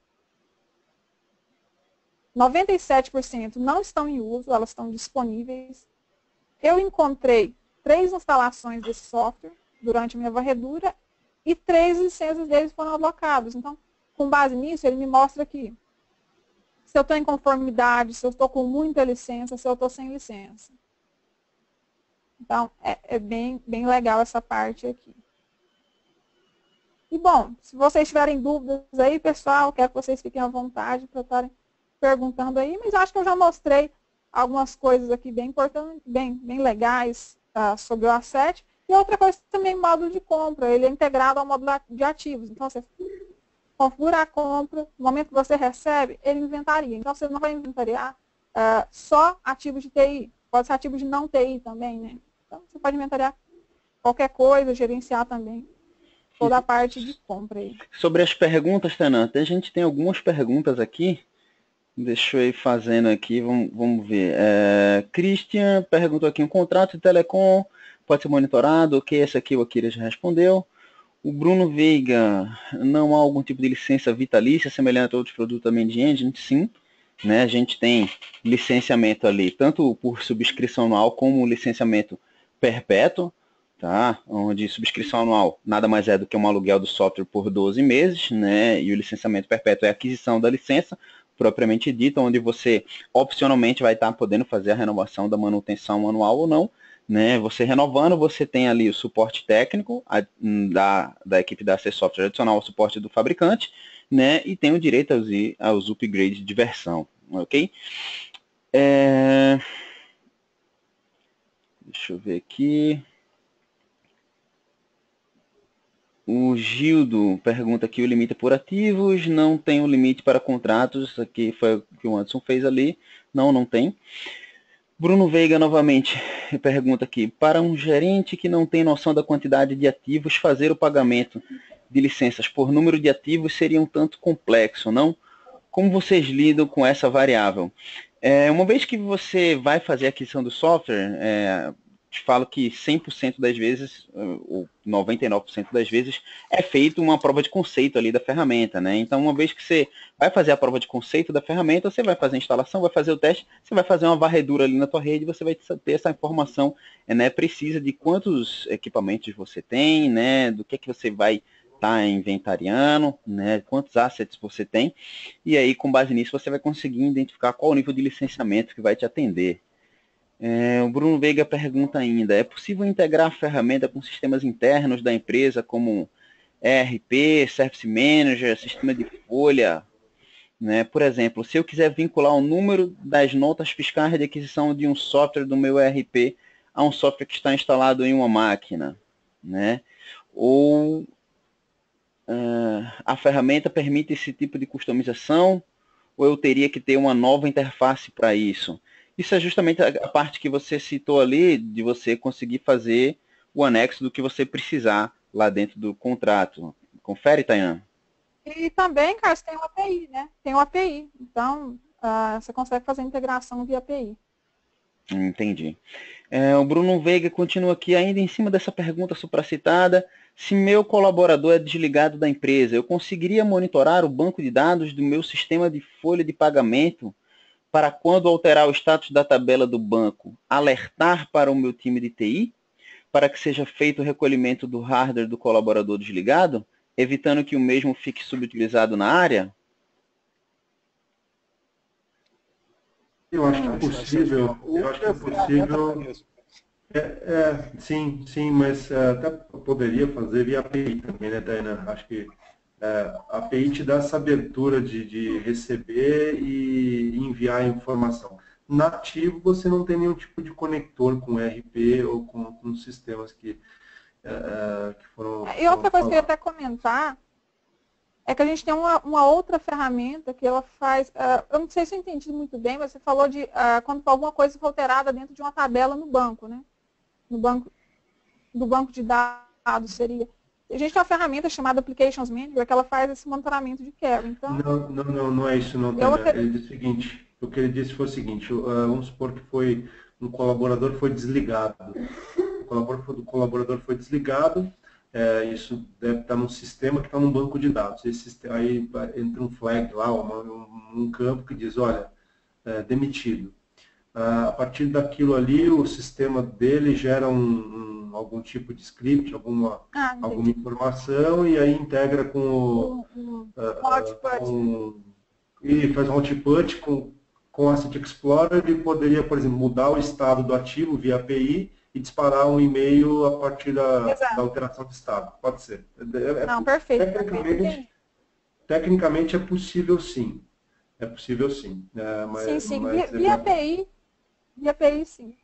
97% não estão em uso, elas estão disponíveis. Eu encontrei 3 instalações desse software durante a minha varredura e 3 licenças deles foram alocadas. Então, com base nisso, ele me mostra que se eu estou em conformidade, se eu estou com muita licença, se eu estou sem licença. Então, é bem legal essa parte aqui. E, bom, se vocês tiverem dúvidas aí, pessoal, quero que vocês fiquem à vontade para estarem perguntando aí, mas acho que eu já mostrei algumas coisas aqui bem importantes, bem legais sobre o asset. E outra coisa também, módulo de compra, ele é integrado ao módulo de ativos. Então, você configura a compra, no momento que você recebe, ele inventaria. Então, você não vai inventariar só ativos de TI, pode ser ativos de não TI também, né? Então, você pode inventariar qualquer coisa, gerenciar também toda a parte de compra aí. Sobre as perguntas, Tanan, a gente tem algumas perguntas aqui. Deixa eu ir fazendo aqui, vamos ver. Christian perguntou aqui, um contrato de telecom pode ser monitorado? Ok, esse aqui o Akira já respondeu. O Bruno Veiga, não há algum tipo de licença vitalícia semelhante a outros produtos da Managed Engine? Sim, né? A gente tem licenciamento ali, tanto por subscrição anual como licenciamento perpétuo, tá? Onde subscrição anual nada mais é do que um aluguel do software por 12 meses, né? E o licenciamento perpétuo é a aquisição da licença, propriamente dita, onde você opcionalmente vai estar podendo fazer a renovação da manutenção anual ou não, né? Você renovando, você tem ali o suporte técnico da equipe da AC Software adicional ao suporte do fabricante, né? E tem o direito aos upgrades de versão, ok? Deixa eu ver aqui. O Gildo pergunta aqui, o limite é por ativos, não tem um limite para contratos, isso aqui foi o que o Anderson fez ali, não tem. Bruno Veiga novamente pergunta aqui, para um gerente que não tem noção da quantidade de ativos, fazer o pagamento de licenças por número de ativos seria um tanto complexo, não? Como vocês lidam com essa variável? Uma vez que você vai fazer a aquisição do software, te falo que 100% das vezes, ou 99% das vezes, é feito uma prova de conceito ali da ferramenta, né? Então, uma vez que você vai fazer a prova de conceito da ferramenta, você vai fazer a instalação, vai fazer o teste, você vai fazer uma varredura ali na tua rede, você vai ter essa informação, né, precisa de quantos equipamentos você tem, né, do que você vai estar inventariando, né, quantos assets você tem, e aí, com base nisso, você vai conseguir identificar qual o nível de licenciamento que vai te atender. O Bruno Veiga pergunta ainda, é possível integrar a ferramenta com sistemas internos da empresa, como ERP, Service Manager, sistema de folha, né? Por exemplo, se eu quiser vincular o número das notas fiscais de aquisição de um software do meu ERP a um software que está instalado em uma máquina, né? Ou a ferramenta permite esse tipo de customização, ou eu teria que ter uma nova interface para isso? Isso é justamente a parte que você citou ali, de você conseguir fazer o anexo do que você precisar lá dentro do contrato. Confere, Tayan? E também, Carlos, tem uma API, né? Tem uma API. Então, você consegue fazer a integração via API. Entendi. O Bruno Veiga continua aqui ainda em cima dessa pergunta supracitada. Se meu colaborador é desligado da empresa, eu conseguiria monitorar o banco de dados do meu sistema de folha de pagamento para quando alterar o status da tabela do banco, alertar para o meu time de TI, para que seja feito o recolhimento do hardware do colaborador desligado, evitando que o mesmo fique subutilizado na área? Eu acho que é possível. Eu acho que é possível. Sim, mas até poderia fazer via API também, né, Tainá? Acho que a API te dá essa abertura de receber e enviar informação. Nativo, você não tem nenhum tipo de conector com ERP ou com sistemas que foram... E outra coisa que eu ia até comentar é que a gente tem uma outra ferramenta que ela faz... eu não sei se eu entendi muito bem, mas você falou de quando alguma coisa for alterada dentro de uma tabela no banco, né? Do banco de dados seria... A gente tem uma ferramenta chamada Applications Manager que ela faz esse monitoramento de quebra. Então, não é isso, não. Ele disse o seguinte, o que ele disse foi o seguinte, vamos supor que um colaborador foi desligado. O colaborador foi desligado, isso deve estar num sistema que está num banco de dados. Aí entra um flag lá, um campo que diz, olha, demitido. A partir daquilo ali, o sistema dele gera algum tipo de script, alguma informação, e aí integra com e faz um output com o Asset Explorer e poderia, por exemplo, mudar o estado do ativo via API e disparar um e-mail a partir da alteração de estado. Pode ser. Não, perfeito. Tecnicamente é possível sim. É possível sim. Sim. Via API, sim.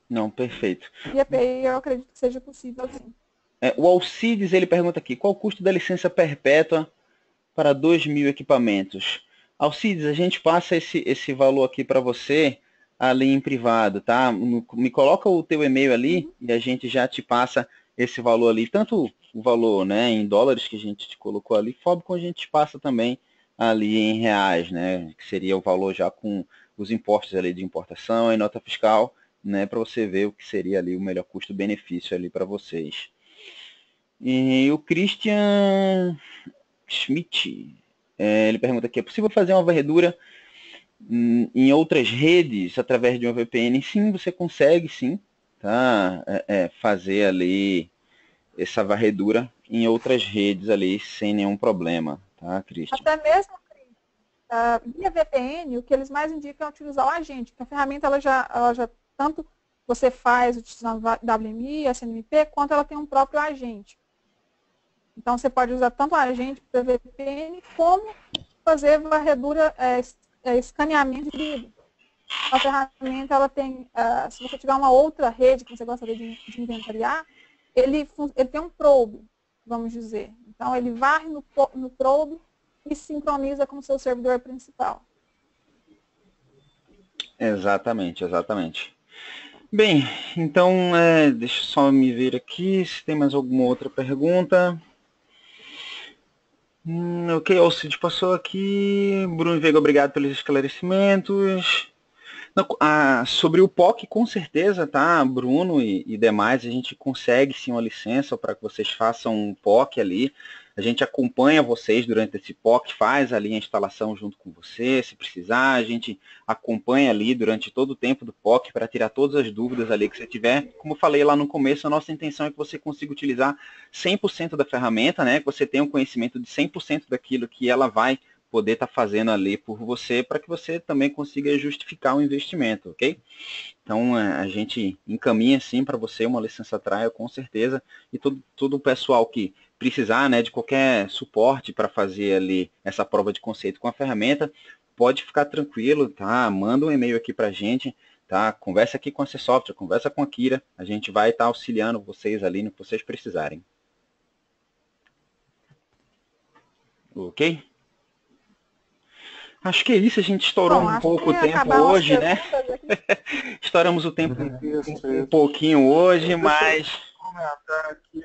Não, perfeito. Via API eu acredito que seja possível, sim. O Alcides, ele pergunta aqui, qual o custo da licença perpétua para 2.000 equipamentos? Alcides, a gente passa esse valor aqui para você ali em privado, tá? Me coloca o teu e-mail ali e a gente já te passa esse valor ali, tanto o valor, né, em dólares que a gente te colocou ali, como a gente te passa também ali em reais, né, que seria o valor já com os impostos ali de importação e nota fiscal, né, para você ver o que seria ali o melhor custo-benefício ali para vocês. E o Christian Schmidt, ele pergunta aqui, é possível fazer uma varredura em outras redes através de uma VPN? Sim, você consegue sim, tá? Fazer ali essa varredura em outras redes ali sem nenhum problema, tá, Christian? Até mesmo, via VPN, o que eles mais indicam é utilizar o agente, porque a ferramenta ela já tanto você faz utilizando WMI, SNMP, quanto ela tem um próprio agente. Então, você pode usar tanto o agente para VPN, como fazer varredura, escaneamento de híbrido. A ferramenta, ela tem, se você tiver uma outra rede que você gostaria de inventariar, ele tem um probe, vamos dizer. Então, ele varre no probe e sincroniza com o seu servidor principal. Exatamente. Bem, então, deixa eu só me ver aqui se tem mais alguma outra pergunta. Ok, o Cid passou aqui. Bruno Veiga, obrigado pelos esclarecimentos. Sobre o POC, com certeza, tá, Bruno e demais, a gente consegue sim uma licença para que vocês façam um POC ali. A gente acompanha vocês durante esse POC, faz ali a instalação junto com você, se precisar. A gente acompanha ali durante todo o tempo do POC para tirar todas as dúvidas ali que você tiver. Como eu falei lá no começo, a nossa intenção é que você consiga utilizar 100% da ferramenta, né? Que você tenha um conhecimento de 100% daquilo que ela vai poder estar fazendo ali por você, para que você também consiga justificar o investimento, ok? Então, a gente encaminha sim para você uma licença trial, com certeza, e todo o pessoal que precisar, né, de qualquer suporte para fazer ali essa prova de conceito com a ferramenta, pode ficar tranquilo, tá? Manda um e-mail aqui para a gente, tá? Conversa aqui com a C-Software, conversa com a Kira, a gente vai estar auxiliando vocês ali no que vocês precisarem. Ok? Acho que é isso, a gente estourou um pouco o tempo hoje, né? Estouramos o tempo um pouquinho hoje, mas... Comentar aqui,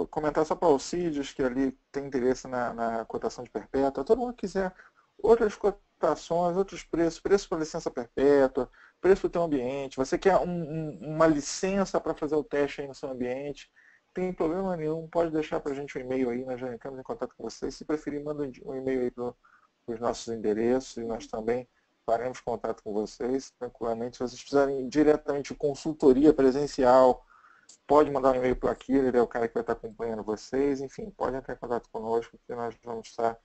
comentar só para o Alcides, que ali tem interesse na cotação de perpétua. Todo mundo quiser outras cotações, outros preços, preço para licença perpétua, preço para o teu ambiente. Você quer uma licença para fazer o teste aí no seu ambiente, tem problema nenhum, pode deixar para a gente um e-mail aí, nós já entramos em contato com vocês. Se preferir, manda um e-mail aí para os nossos endereços e nós também faremos contato com vocês tranquilamente. Se vocês precisarem diretamente de consultoria presencial, pode mandar um e-mail para o Akira, ele é o cara que vai estar acompanhando vocês. Enfim, pode entrar em contato conosco, que nós vamos estar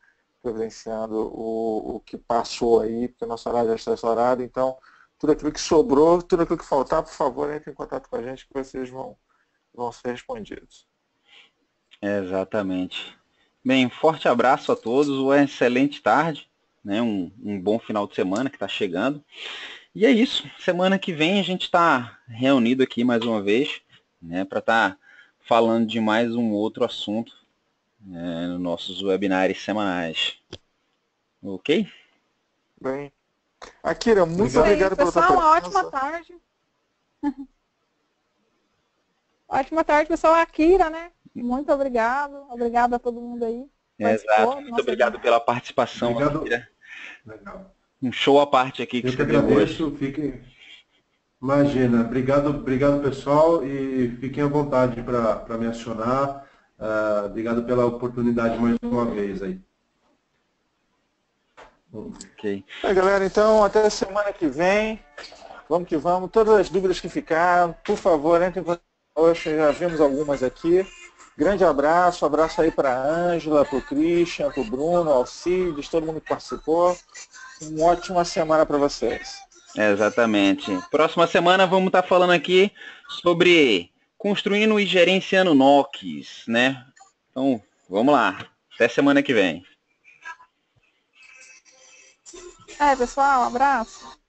providenciando o que passou aí, porque o nosso horário já está estourado. Então, tudo aquilo que sobrou, tudo aquilo que faltar, por favor, entre em contato com a gente, que vocês vão ser respondidos. Exatamente. Bem, forte abraço a todos, uma excelente tarde, né? Um bom final de semana que está chegando. E é isso, semana que vem a gente está reunido aqui mais uma vez, né, para estar falando de mais um outro assunto, né, nos nossos webinários semanais. Ok? Bem. Akira, muito obrigado pela tua presença. Pessoal, uma ótima tarde. Ótima tarde, pessoal. Akira, né? Muito obrigado. Obrigado a todo mundo aí. Exato. Muito obrigado pela participação. Obrigado. Legal. Um show à parte aqui que eu você deu hoje. Imagina. Obrigado pessoal, e fiquem à vontade para me acionar. Obrigado pela oportunidade mais uma vez aí. Ok. Galera, então até semana que vem. Vamos que vamos. Todas as dúvidas que ficaram, por favor, entrem em contato conosco. Já vimos algumas aqui. Grande abraço aí para a Ângela, para o Christian, para o Bruno, Alcides, todo mundo que participou. Uma ótima semana para vocês. Exatamente. Próxima semana vamos estar falando aqui sobre construindo e gerenciando NOCs, né? Então, vamos lá. Até semana que vem. Pessoal, um abraço.